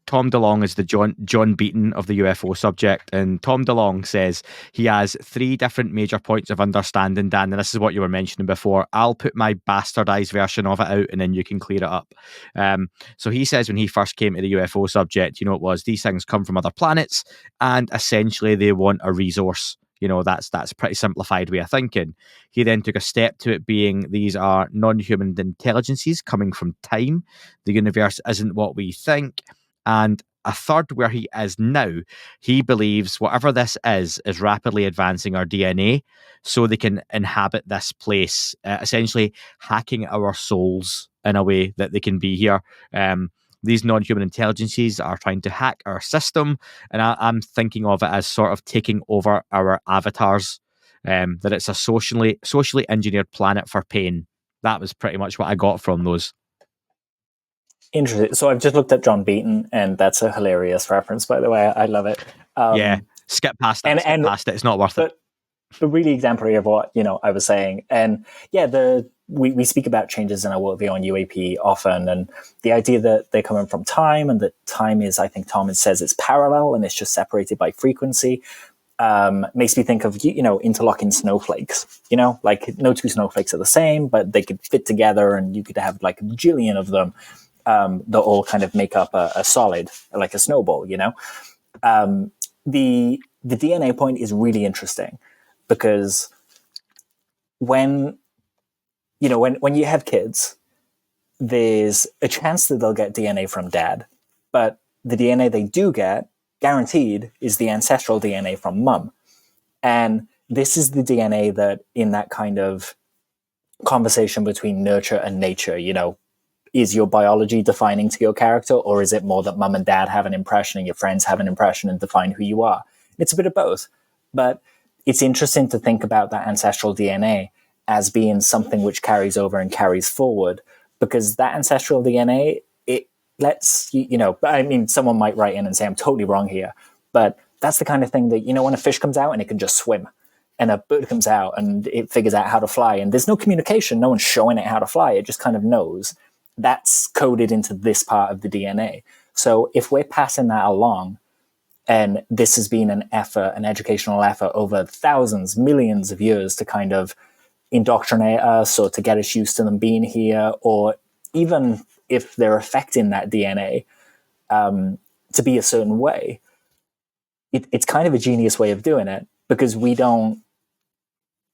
Tom DeLonge is the John Beaton of the UFO subject, and Tom DeLonge says he has 3 different major points of understanding, Dan, and this is what you were mentioning before. I'll put my bastardized version of it out, and then you can clear it up. So he says when he first came to the UFO subject, it was these things come from other planets, and essentially they want a resource. That's a pretty simplified way of thinking. He then took a step to it being these are non-human intelligences coming from time. The universe isn't what we think. And a third where he is now, he believes whatever this is rapidly advancing our DNA so they can inhabit this place, essentially hacking our souls in a way that they can be here. These non-human intelligences are trying to hack our system, and I'm thinking of it as sort of taking over our avatars, that it's a socially engineered planet for pain. That was pretty much what I got from those. Interesting. So I've just looked at John Beaton, and that's a hilarious reference, by the way. I love it. Skip past it. It's not worth it. But really exemplary of what I was saying. And yeah, we speak about changes in our worldview on UAP often, and the idea that they're coming from time, and that time is, I think Tom says, it's parallel and it's just separated by frequency. Makes me think of interlocking snowflakes. Like no 2 snowflakes are the same, but they could fit together, and you could have like a bajillion of them. That all kind of make up a solid, like a snowball, The DNA point is really interesting because when you have kids, there's a chance that they'll get DNA from dad, but the DNA they do get, guaranteed, is the ancestral DNA from mum. And this is the DNA that, in that kind of conversation between nurture and nature, is your biology defining to your character, or is it more that mum and dad have an impression and your friends have an impression and define who you are? It's a bit of both. But it's interesting to think about that ancestral DNA as being something which carries over and carries forward, because that ancestral DNA, it lets, someone might write in and say, I'm totally wrong here, but that's the kind of thing that, when a fish comes out and it can just swim. and a bird comes out and it figures out how to fly, and there's no communication, no one's showing it how to fly, it just kind of knows. That's coded into this part of the DNA. So if we're passing that along, and this has been an educational effort over thousands, millions of years to kind of indoctrinate us or to get us used to them being here, or even if they're affecting that DNA to be a certain way, it's kind of a genius way of doing it, because we don't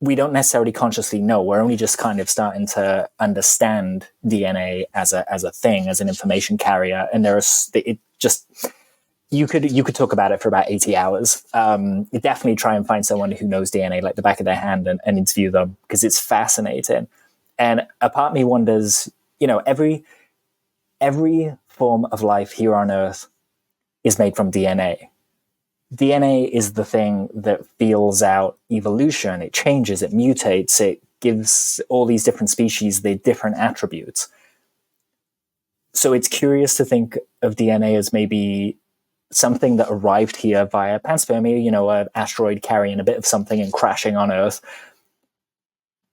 necessarily consciously know. We're only just kind of starting to understand DNA as a thing, as an information carrier. And you could talk about it for about 80 hours. You definitely try and find someone who knows DNA like the back of their hand and interview them, because it's fascinating. And a part of me wonders, every form of life here on Earth is made from DNA. DNA is the thing that feels out evolution. It changes, it mutates, it gives all these different species their different attributes. So it's curious to think of DNA as maybe something that arrived here via panspermia, an asteroid carrying a bit of something and crashing on Earth.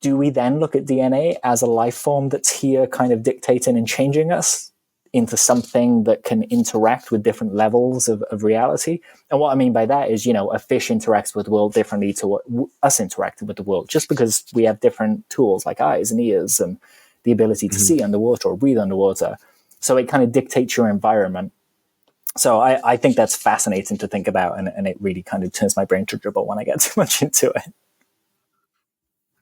Do we then look at DNA as a life form that's here kind of dictating and changing us into something that can interact with different levels of reality? And what I mean by that is, a fish interacts with the world differently to what us interacting with the world, just because we have different tools like eyes and ears and the ability to see underwater or breathe underwater. So it kind of dictates your environment. So I think that's fascinating to think about, and it really kind of turns my brain to dribble when I get too much into it.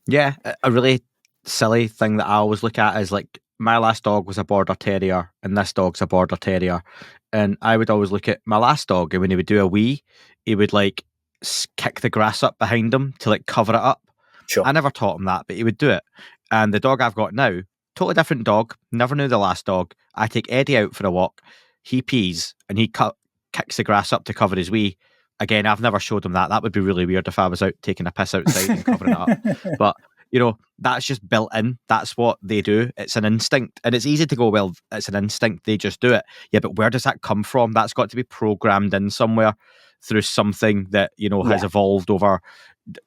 Yeah, a really silly thing that I always look at is like, my last dog was a border terrier and this dog's a border terrier. And I would always look at my last dog, and when he would do a wee, he would like kick the grass up behind him to like cover it up. Sure. I never taught him that, but he would do it. And the dog I've got now, totally different dog, never knew the last dog. I take Eddie out for a walk, he pees and he kicks the grass up to cover his wee. Again, I've never showed him that. That would be really weird if I was out taking a piss outside and covering it up. But that's just built in. That's what they do. It's an instinct. And it's easy to go, well, it's an instinct, they just do it. Yeah, but where does that come from? That's got to be programmed in somewhere through something that, has evolved over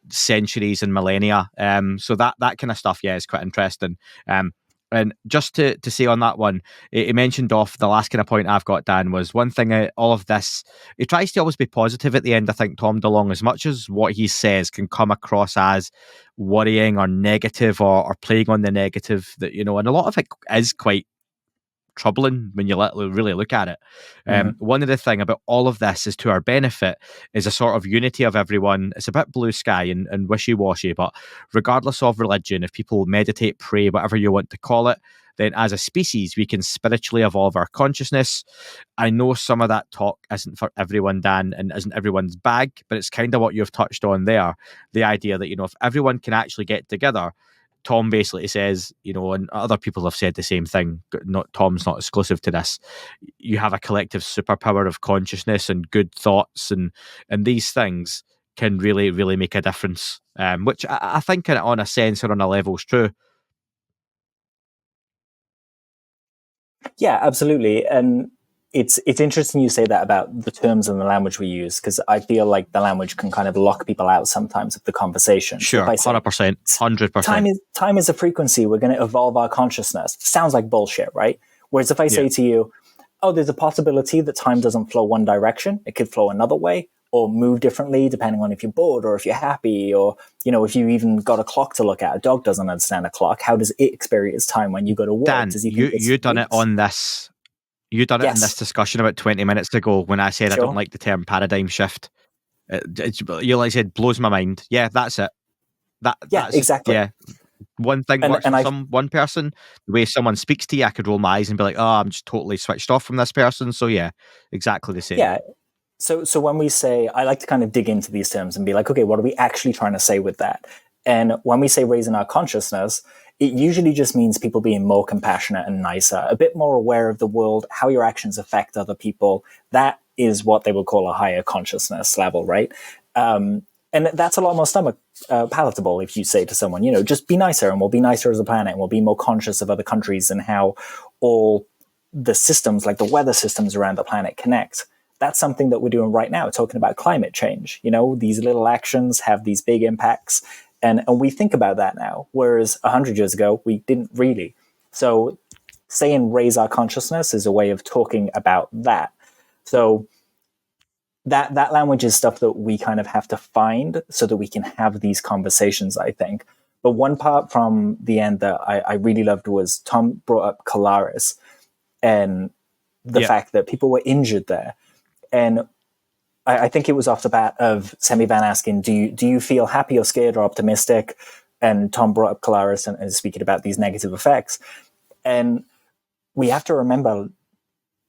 centuries and millennia. So that kind of stuff, is quite interesting. And just to say on that one, he mentioned off the last kind of point I've got, Dan, was one thing, all of this, he tries to always be positive at the end, I think, Tom DeLonge, as much as what he says can come across as worrying or negative or playing on the negative, that, and a lot of it is quite troubling when you really look at it. One of the thing about all of this is to our benefit, is a sort of unity of everyone. It's a bit blue sky and wishy-washy, but regardless of religion, if people meditate, pray, whatever you want to call it, then as a species we can spiritually evolve our consciousness. I know some of that talk isn't for everyone, Dan, and isn't everyone's bag, but it's kind of what you've touched on there, the idea that if everyone can actually get together. Tom basically says, and other people have said the same thing, Tom's not exclusive to this, you have a collective superpower of consciousness and good thoughts, and these things can really, really make a difference, which I think on a sense or on a level is true. Yeah, absolutely. And it's interesting you say that about the terms and the language we use, because I feel like the language can kind of lock people out sometimes of the conversation. Sure, 100%, 100%. Time is a frequency. We're going to evolve our consciousness. Sounds like bullshit, right? Whereas if I say to you, oh, there's a possibility that time doesn't flow one direction. It could flow another way or move differently depending on if you're bored or if you're happy, or, if you even got a clock to look at. A dog doesn't understand a clock. How does it experience time when you go to work? Dan, you done it on this. You done it in this discussion about 20 minutes ago when I said I don't like the term paradigm shift. You like said, blows my mind. Yeah, that's it. That's exactly. Yeah. One thing works for one person. The way someone speaks to you, I could roll my eyes and be like, oh, I'm just totally switched off from this person. So yeah, exactly the same. Yeah. So when we say, I like to kind of dig into these terms and be like, okay, what are we actually trying to say with that? And when we say raising our consciousness, it usually just means people being more compassionate and nicer, a bit more aware of the world, how your actions affect other people. That is what they would call a higher consciousness level, right? And that's a lot more stomach palatable if you say to someone, just be nicer, and we'll be nicer as a planet, and we'll be more conscious of other countries and how all the systems, like the weather systems around the planet, connect. That's something that we're doing right now, talking about climate change. These little actions have these big impacts, and we think about that now, whereas 100 years ago, we didn't really. So saying raise our consciousness is a way of talking about that. So that language is stuff that we kind of have to find so that we can have these conversations, I think. But one part from the end that I really loved was Tom brought up Colaris and the fact that people were injured there. And I think it was off the bat of Semivan asking, do you feel happy or scared or optimistic? And Tom brought up Colaris and speaking about these negative effects. And we have to remember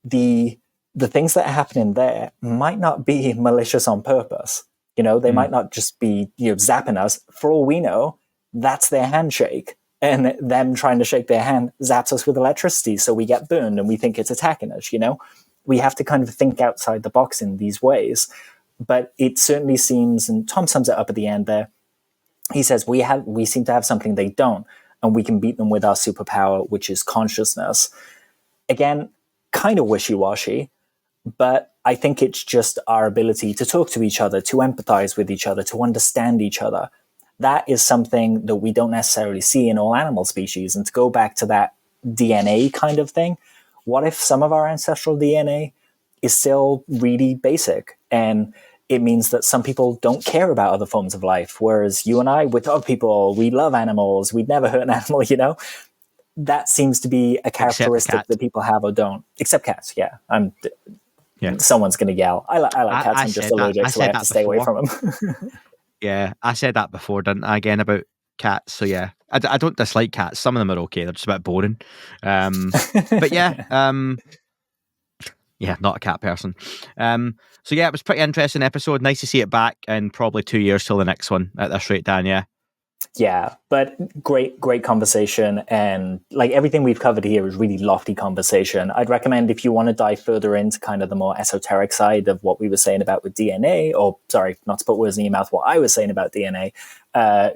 the things that are happening there might not be malicious on purpose. They might not just be zapping us. For all we know, that's their handshake. And them trying to shake their hand zaps us with electricity, so we get burned and we think it's attacking us, We have to kind of think outside the box in these ways. But it certainly seems, and Tom sums it up at the end there, he says, we seem to have something they don't, and we can beat them with our superpower, which is consciousness. Again, kind of wishy-washy, but I think it's just our ability to talk to each other, to empathize with each other, to understand each other. That is something that we don't necessarily see in all animal species. And to go back to that DNA kind of thing, what if some of our ancestral DNA is still really basic? And it means that some people don't care about other forms of life. Whereas you and I, with other people, we love animals. We'd never hurt an animal, That seems to be a characteristic that people have or don't. Except cats, yeah. Someone's going to yell. I like cats. I'm just allergic, so I have to stay away from them. Yeah, I said that before, didn't I, again, about cats. So yeah, I don't dislike cats. Some of them are okay. They're just a bit boring. But yeah, not a cat person. So yeah, it was a pretty interesting episode. Nice to see it back, and probably 2 years till the next one at this rate, Dan. Yeah, but great conversation. And like everything we've covered here is really lofty conversation. I'd recommend, if you want to dive further into kind of the more esoteric side of what we were saying about with DNA, or sorry, not to put words in your mouth, what I was saying about DNA,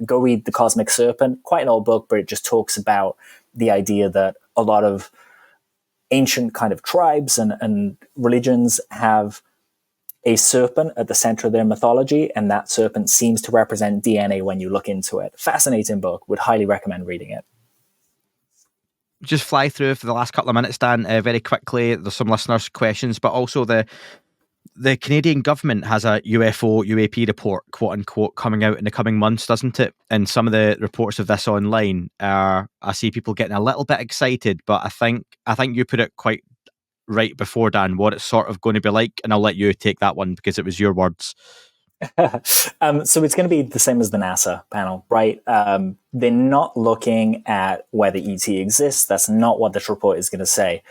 go read The Cosmic Serpent. Quite an old book, but it just talks about the idea that a lot of ancient kind of tribes and religions have a serpent at the center of their mythology, and that serpent seems to represent DNA when you look into it. Fascinating book. Would highly recommend reading it. Just fly through for the last couple of minutes, Dan, very quickly. There's some listeners' questions, but also the Canadian government has a UAP report, quote unquote, coming out in the coming months, doesn't it? And some of the reports of this online are, I see people getting a little bit excited, but I think you put it quite right before, Dan, what it's sort of going to be like, and I'll let you take that one because it was your words. So it's going to be the same as the NASA panel, right? They're not looking at whether ET exists. That's not what this report is going to say.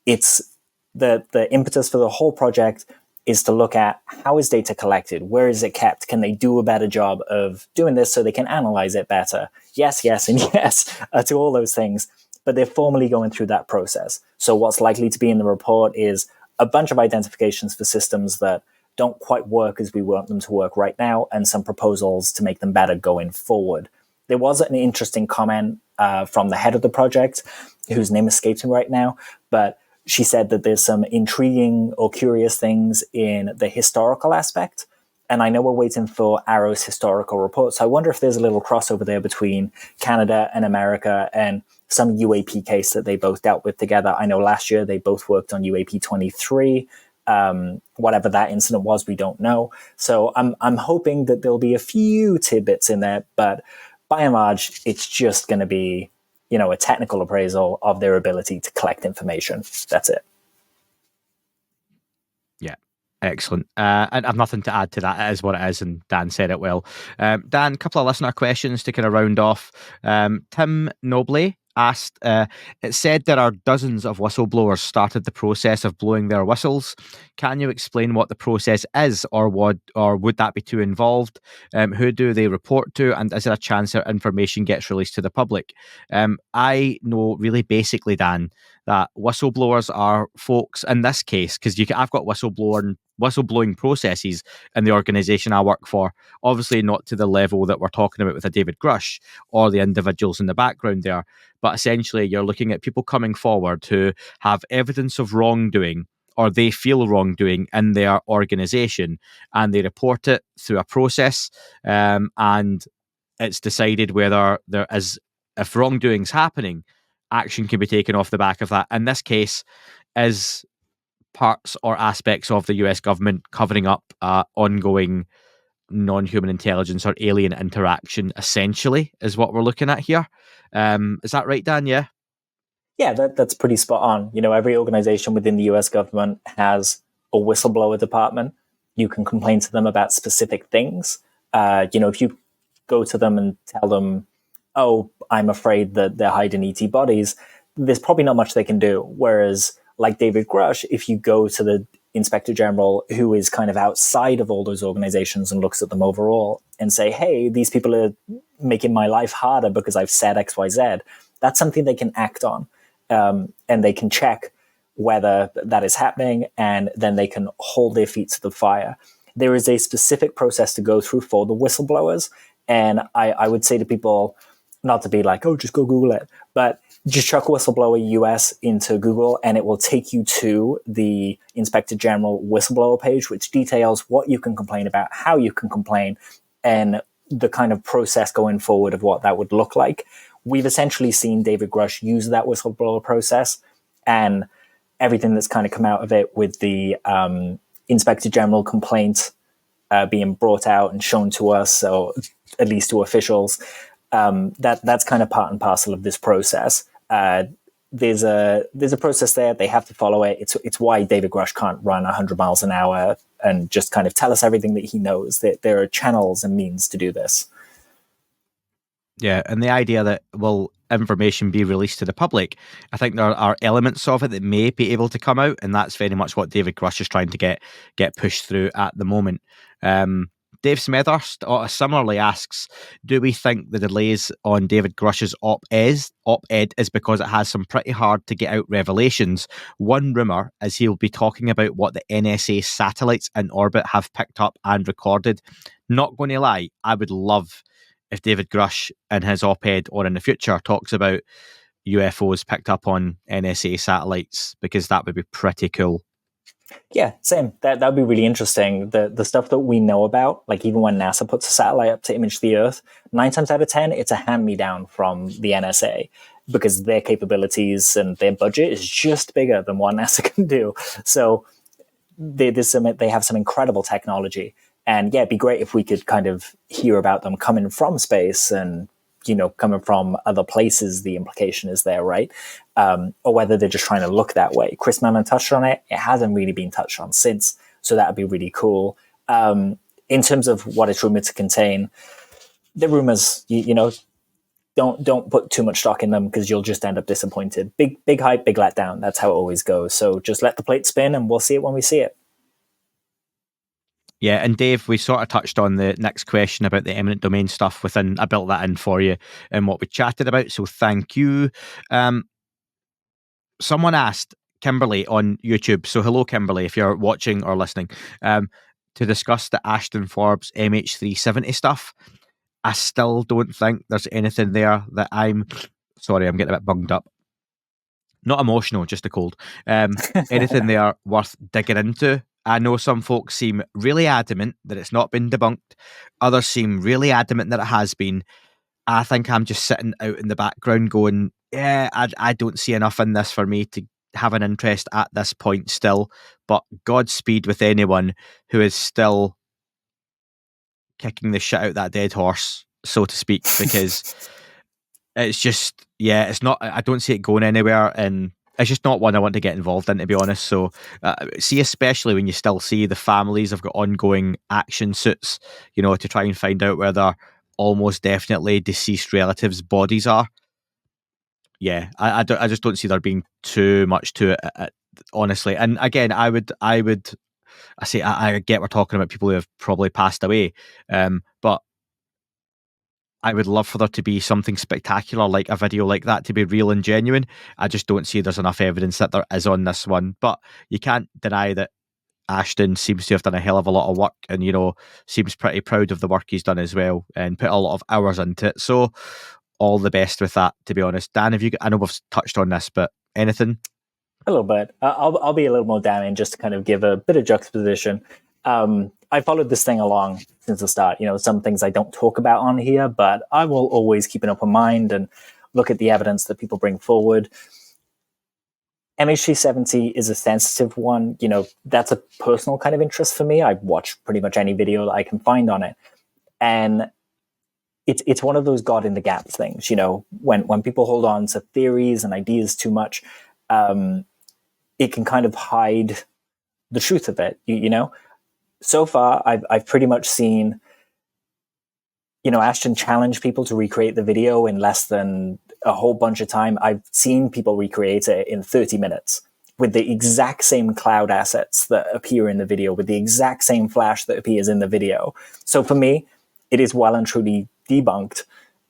It's the impetus for the whole project is to look at how is data collected? Where is it kept? Can they do a better job of doing this so they can analyze it better? Yes, and yes to all those things. But they're formally going through that process. So what's likely to be in the report is a bunch of identifications for systems that don't quite work as we want them to work right now, and some proposals to make them better going forward. There was an interesting comment from the head of the project, whose name escapes me right now, but she said that there's some intriguing or curious things in the historical aspect. And I know we're waiting for Arrow's historical report. So I wonder if there's a little crossover there between Canada and America and some UAP case that they both dealt with together. I know last year they both worked on UAP 23. Whatever that incident was, we don't know. So I'm hoping that there'll be a few tidbits in there, but by and large, it's just going to be, a technical appraisal of their ability to collect information. That's it. Yeah. Excellent. And I've nothing to add to that. It is what it is, and Dan said it well. Dan, a couple of listener questions to kind of round off. Tim Nobley asked, it said there are dozens of whistleblowers started the process of blowing their whistles. Can you explain what the process is, or would that be too involved? Who do they report to, and is there a chance their information gets released to the public? I know really basically, Dan, that whistleblowers are folks in this case, because I've got whistleblowing processes in the organisation I work for, obviously not to the level that we're talking about with a David Grusch or the individuals in the background there, but essentially you're looking at people coming forward who have evidence of wrongdoing or they feel wrongdoing in their organization, and they report it through a process, and it's decided whether there is, if wrongdoing's happening, action can be taken off the back of that. In this case, is parts or aspects of the US government covering up ongoing non-human intelligence or alien interaction, essentially, is what we're looking at here. Is that right, Dan? Yeah? Yeah, that's pretty spot on. Every organization within the US government has a whistleblower department. You can complain to them about specific things. If you go to them and tell them, oh, I'm afraid that they're hiding ET bodies, there's probably not much they can do. Whereas, like David Grusch, if you go to the Inspector General, who is kind of outside of all those organizations and looks at them overall and say, hey, these people are making my life harder because I've said XYZ, that's something they can act on. And they can check whether that is happening, and then they can hold their feet to the fire. There is a specific process to go through for the whistleblowers. And I would say to people, not to be like, oh, just go Google it, but just chuck whistleblower US into Google and it will take you to the Inspector General whistleblower page, which details what you can complain about, how you can complain, and the kind of process going forward of what that would look like. We've essentially seen David Grusch use that whistleblower process, and everything that's kind of come out of it with the Inspector General complaint being brought out and shown to us, or at least to officials, that's kind of part and parcel of this process. There's a process there. They have to follow it. It's why David Grusch can't run 100 miles an hour and just kind of tell us everything that he knows. There are channels and means to do this. Yeah, and the idea that will information be released to the public, I think there are elements of it that may be able to come out, and that's very much what David Grusch is trying to get pushed through at the moment. Dave Smethurst similarly asks, do we think the delays on David Grusch's op-ed is because it has some pretty hard to get out revelations? One rumour is he'll be talking about what the NSA satellites in orbit have picked up and recorded. Not going to lie, I would love if David Grusch in his op-ed or in the future talks about UFOs picked up on NSA satellites, because that would be pretty cool. Yeah, same. That would be really interesting. The stuff that we know about, like even when NASA puts a satellite up to image the Earth, 9 times out of 10, it's a hand-me-down from the NSA, because their capabilities and their budget is just bigger than what NASA can do. So they have some incredible technology. And yeah, it'd be great if we could kind of hear about them coming from space and, coming from other places. The implication is there, right? Or whether they're just trying to look that way. Chris Mellon touched on it. It hasn't really been touched on since. So that would be really cool. In terms of what it's rumored to contain, the rumors, don't put too much stock in them, because you'll just end up disappointed. Big hype, big letdown. That's how it always goes. So just let the plate spin and we'll see it when we see it. Yeah, and Dave, we sort of touched on the next question about the eminent domain stuff within. I built that in for you and what we chatted about, so thank you. Someone asked Kimberly on YouTube, so hello Kimberly, if you're watching or listening, to discuss the Ashton Forbes MH370 stuff. I still don't think there's anything there that I'm getting a bit bunged up. Not emotional, just a cold. Anything there worth digging into? I know some folks seem really adamant that it's not been debunked. Others seem really adamant that it has been. I think I'm just sitting out in the background going, yeah, I don't see enough in this for me to have an interest at this point still. But Godspeed with anyone who is still kicking the shit out that dead horse, so to speak, because it's just, it's not, I don't see it going anywhere, and it's just not one I want to get involved in, to be honest. So, especially when you still see the families have got ongoing action suits, to try and find out where their almost definitely deceased relatives' bodies are. Yeah, I just don't see there being too much to it, honestly. And again, I get we're talking about people who have probably passed away, but I would love for there to be something spectacular, like a video like that, to be real and genuine. I just don't see there's enough evidence that there is on this one. But you can't deny that Ashton seems to have done a hell of a lot of work, and seems pretty proud of the work he's done as well, and put a lot of hours into it. So all the best with that, to be honest. Dan, I know we've touched on this, but anything? A little bit. I'll be a little more damning just to kind of give a bit of juxtaposition. I followed this thing along since the start. Some things I don't talk about on here, but I will always keep an open mind and look at the evidence that people bring forward. MH370 is a sensitive one. That's a personal kind of interest for me. I watch pretty much any video that I can find on it. And it's one of those God in the gap things. When people hold on to theories and ideas too much, it can kind of hide the truth of it, So far, I've pretty much seen, Ashton challenge people to recreate the video in less than a whole bunch of time. I've seen people recreate it in 30 minutes with the exact same cloud assets that appear in the video, with the exact same flash that appears in the video. So for me, it is well and truly debunked,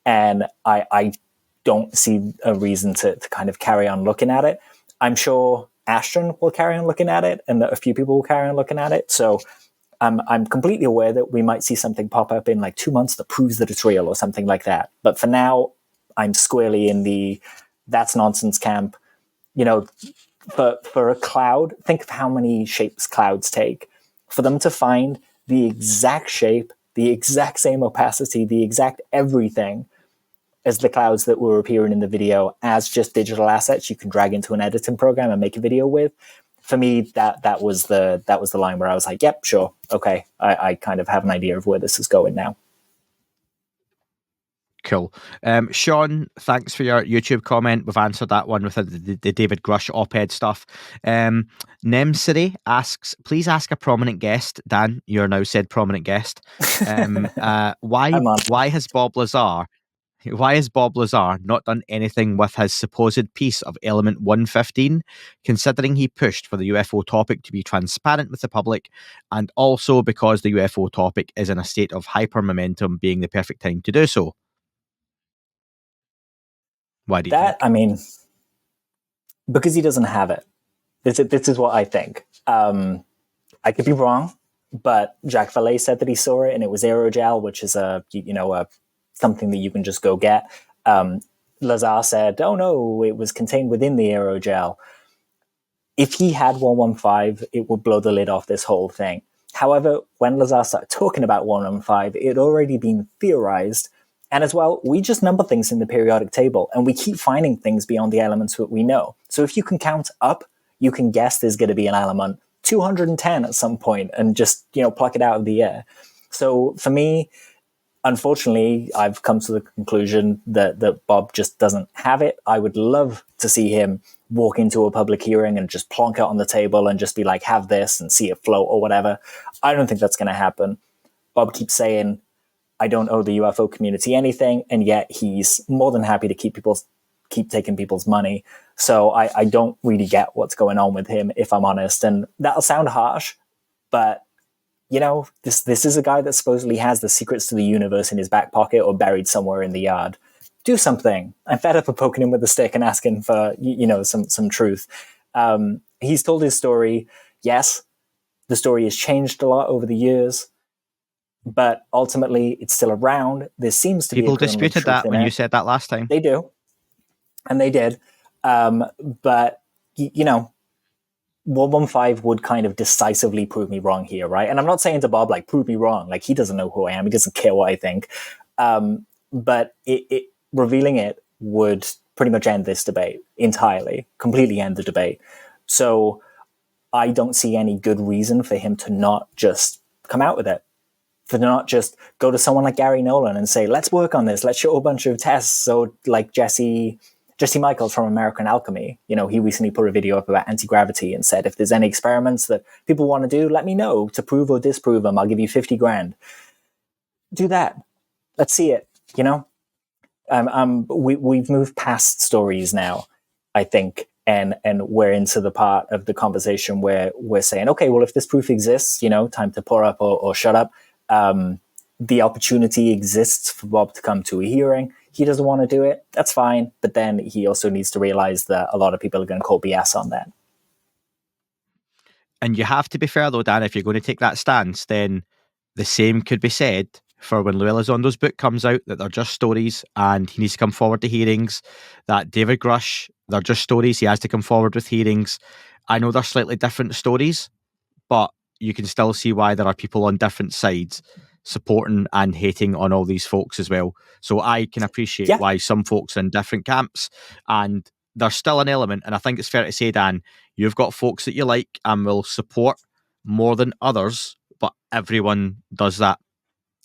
and I don't see a reason to kind of carry on looking at it. I'm sure Ashton will carry on looking at it, and that a few people will carry on looking at it. So I'm completely aware that we might see something pop up in like 2 months that proves that it's real or something like that. But for now, I'm squarely in the that's nonsense camp. For a cloud, think of how many shapes clouds take. For them to find the exact shape, the exact same opacity, the exact everything as the clouds that were appearing in the video as just digital assets you can drag into an editing program and make a video with. For me, that was the line where I was like, yep, sure, okay. I kind of have an idea of where this is going now. Cool. Sean, thanks for your YouTube comment. We've answered that one with the David Grusch op-ed stuff. Nemsiri asks, please ask a prominent guest. Dan, you're now said prominent guest. Why has Bob Lazar not done anything with his supposed piece of Element 115, considering he pushed for the UFO topic to be transparent with the public, and also because the UFO topic is in a state of hyper momentum, being the perfect time to do so? Why do you think? I mean, because he doesn't have it. This is what I think. I could be wrong, but Jacques Vallée said that he saw it, and it was aerogel, which is a something that you can just go get. Lazar said, oh no, it was contained within the aerogel. If he had 115, it would blow the lid off this whole thing. However, when Lazar started talking about 115, it had already been theorized. And as well, we just number things in the periodic table, and we keep finding things beyond the elements that we know. So if you can count up, you can guess there's going to be an element 210 at some point and just, pluck it out of the air. So for me, unfortunately, I've come to the conclusion that Bob just doesn't have it. I would love to see him walk into a public hearing and just plonk it on the table and just be like, have this and see it float or whatever. I don't think that's going to happen. Bob keeps saying, I don't owe the UFO community anything, and yet he's more than happy to keep taking people's money. So I don't really get what's going on with him, if I'm honest. And that'll sound harsh, but this is a guy that supposedly has the secrets to the universe in his back pocket or buried somewhere in the yard. Do something. I'm fed up of poking him with a stick and asking for some truth. He's told his story. Yes, the story has changed a lot over the years, but ultimately it's still around. There seems to be people disputed that when you said that last time. They do, and they did. But 115 would kind of decisively prove me wrong here, right? And I'm not saying to Bob, like, prove me wrong. Like, he doesn't know who I am. He doesn't care what I think. But it revealing it would pretty much end this debate entirely, completely end the debate. So I don't see any good reason for him to not just come out with it, for not just go to someone like Gary Nolan and say, let's work on this. Let's show a bunch of tests. So like Jesse Michaels from American Alchemy, he recently put a video up about anti-gravity and said, if there's any experiments that people want to do, let me know to prove or disprove them. I'll give you 50 grand. Do that. Let's see it. We've moved past stories now, I think. And we're into the part of the conversation where we're saying, okay, well, if this proof exists, time to pour up or shut up. The opportunity exists for Bob to come to a hearing. He doesn't want to do it. That's fine. But then he also needs to realize that a lot of people are going to call BS on that. And you have to be fair, though, Dan, if you're going to take that stance, then the same could be said for when Louis Elizondo's book comes out, that they're just stories and he needs to come forward to hearings, that David Grusch they're just stories. He has to come forward with hearings. I know they're slightly different stories, but you can still see why there are people on different sides supporting and hating on all these folks as well. So I can appreciate why some folks are in different camps, and there's still an element, and I think it's fair to say, Dan, you've got folks that you like and will support more than others, but everyone does that.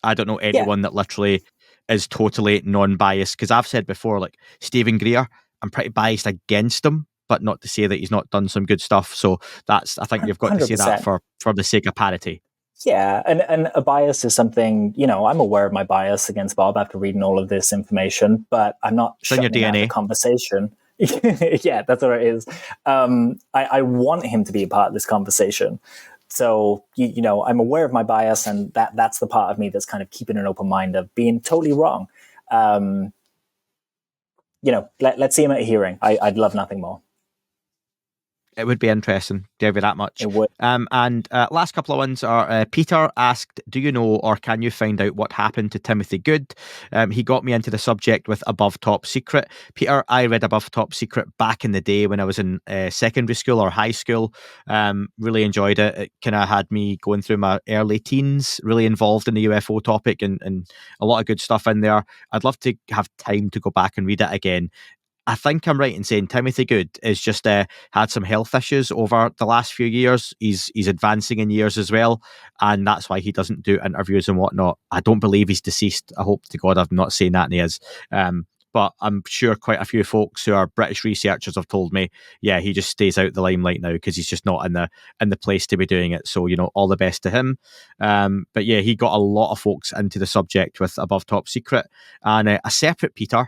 I don't know anyone that literally is totally non-biased, because I've said before, like Stephen Greer, I'm pretty biased against him, but not to say that he's not done some good stuff. So that's, I think you've got 100%. To say that for the sake of parity. Yeah, and a bias is something, I'm aware of my bias against Bob after reading all of this information, but I'm not shutting out the conversation. Yeah, that's what it is. I want him to be a part of this conversation. So, I'm aware of my bias, and that's the part of me that's kind of keeping an open mind of being totally wrong. Let's see him at a hearing. I'd love nothing more. It would be interesting, give you that much. It would. And last couple of ones are, Peter asked, do you know or can you find out what happened to Timothy Good? He got me into the subject with Above Top Secret. Peter, I read Above Top Secret back in the day when I was in secondary school or high school. Really enjoyed it. It kind of had me going through my early teens, really involved in the UFO topic, and a lot of good stuff in there. I'd love to have time to go back and read it again. I think I'm right in saying Timothy Good is just had some health issues over the last few years. He's advancing in years as well, and that's why he doesn't do interviews and whatnot. I don't believe he's deceased. I hope to God I'm not saying that, and he is. But I'm sure quite a few folks who are British researchers have told me, yeah, he just stays out the limelight now because he's just not in the place to be doing it. So, all the best to him. But yeah, he got a lot of folks into the subject with Above Top Secret, and a separate Peter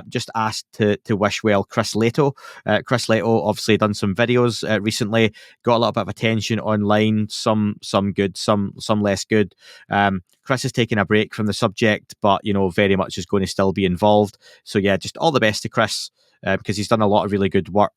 just asked to wish well Chris Leto. Chris Leto obviously done some videos recently, got a little bit of attention online, some good, some less good. Chris is taking a break from the subject, but very much is going to still be involved. So yeah, just all the best to Chris, because he's done a lot of really good work,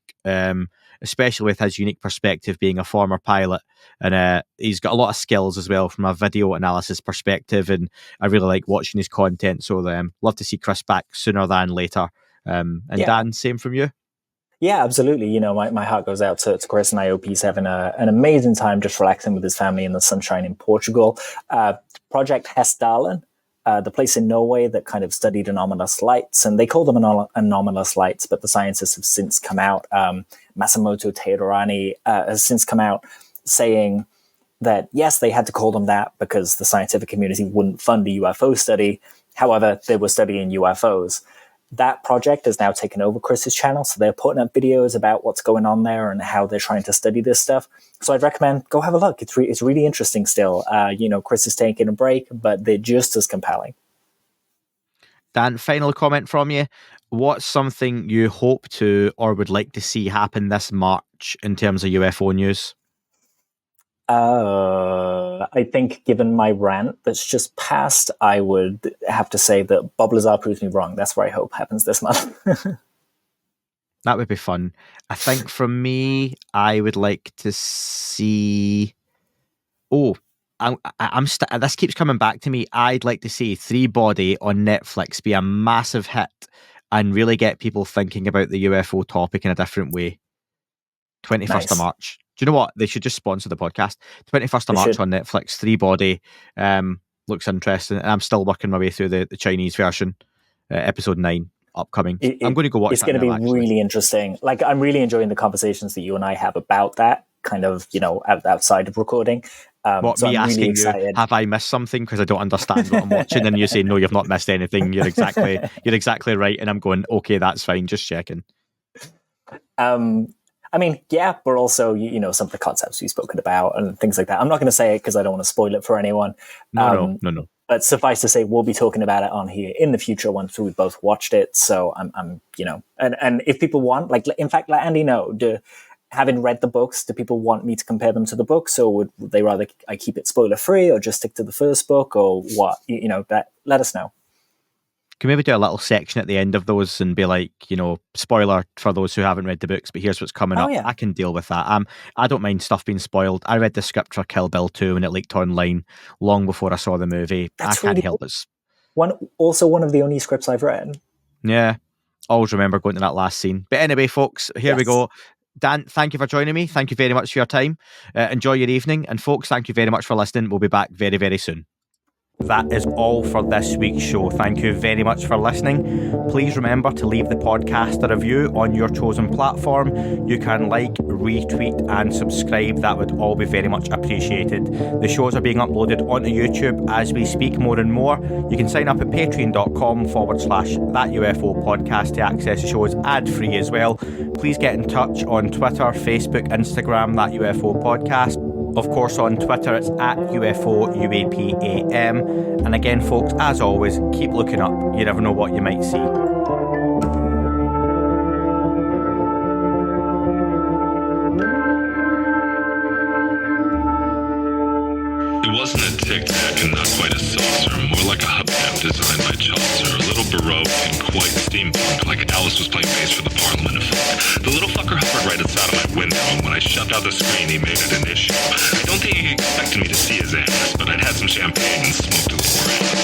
especially with his unique perspective being a former pilot, and he's got a lot of skills as well from a video analysis perspective, and I really like watching his content. So love to see Chris back sooner than later. And Dan, same from you? Yeah, absolutely. My heart goes out to Chris, and I hope he's having an amazing time just relaxing with his family in the sunshine in Portugal. Project Hestdalen, the place in Norway that kind of studied anomalous lights, and they call them anomalous lights, but the scientists have since come out. Masamoto Teodorani has since come out saying that, yes, they had to call them that because the scientific community wouldn't fund a UFO study. However, they were studying UFOs. That project has now taken over Chris's channel, so they're putting up videos about what's going on there and how they're trying to study this stuff. So I'd recommend go have a look. It's really interesting still. Chris is taking a break, but they're just as compelling. Dan, final comment from you. What's something you hope to or would like to see happen this March in terms of UFO news? I think given my rant that's just passed, I would have to say that Bob Lazar proves me wrong. That's what I hope happens this month. That would be fun. I think from me, I would like to see... this keeps coming back to me. I'd like to see Three Body on Netflix be a massive hit and really get people thinking about the UFO topic in a different way. 21st of March. Do you know what? They should just sponsor the podcast. 21st of March on Netflix. Three Body looks interesting. And I'm still working my way through the Chinese version. Episode 9 upcoming. I'm going to go watch it's going to be really interesting. Like, I'm really enjoying the conversations that you and I have about that kind of, outside of recording. So me asking you, have I missed something because I don't understand what I'm watching? And you say, no, you've not missed anything. You're exactly right. And I'm going, okay, that's fine. Just checking. I mean, yeah, but also, some of the concepts we've spoken about and things like that. I'm not going to say it because I don't want to spoil it for anyone. No. But suffice to say, we'll be talking about it on here in the future once we've both watched it. So I'm and if people want, like, in fact, let Andy know, having read the books, do people want me to compare them to the books, or would they rather I keep it spoiler free or just stick to the first book, or what? That let us know. Can we maybe do a little section at the end of those and be like, spoiler for those who haven't read the books, but here's what's coming up. Yeah. I can deal with that. I don't mind stuff being spoiled. I read the script for Kill Bill 2 when it leaked online long before I saw the movie. I can't help it. One of the only scripts I've read. Yeah. always remember going to that last scene. But anyway, folks, here we go. Dan, thank you for joining me. Thank you very much for your time. Enjoy your evening. And folks, thank you very much for listening. We'll be back very, very soon. That is all for this week's show. Thank you very much for listening. Please remember to leave the podcast a review on your chosen platform. You can like, retweet and subscribe. That would all be very much appreciated. The shows are being uploaded onto YouTube as we speak more and more. You can sign up at patreon.com/That UFO podcast to access the shows ad-free as well. Please get in touch on Twitter, Facebook, Instagram, That UFO podcast. Of course, on Twitter, it's at UFOUAPAM. And again, folks, as always, keep looking up. You never know what you might see. It wasn't a tic-tac and not quite a saucer, more like a hubcap designed by Chaucer, a little baroque and quite steampunk, like Alice was playing bass for the Parliament of Folk. The little fucker hovered right outside of my window, and when I shoved out the screen, he made it an issue. I don't think he expected me to see his ass, but I'd had some champagne and smoked a little around.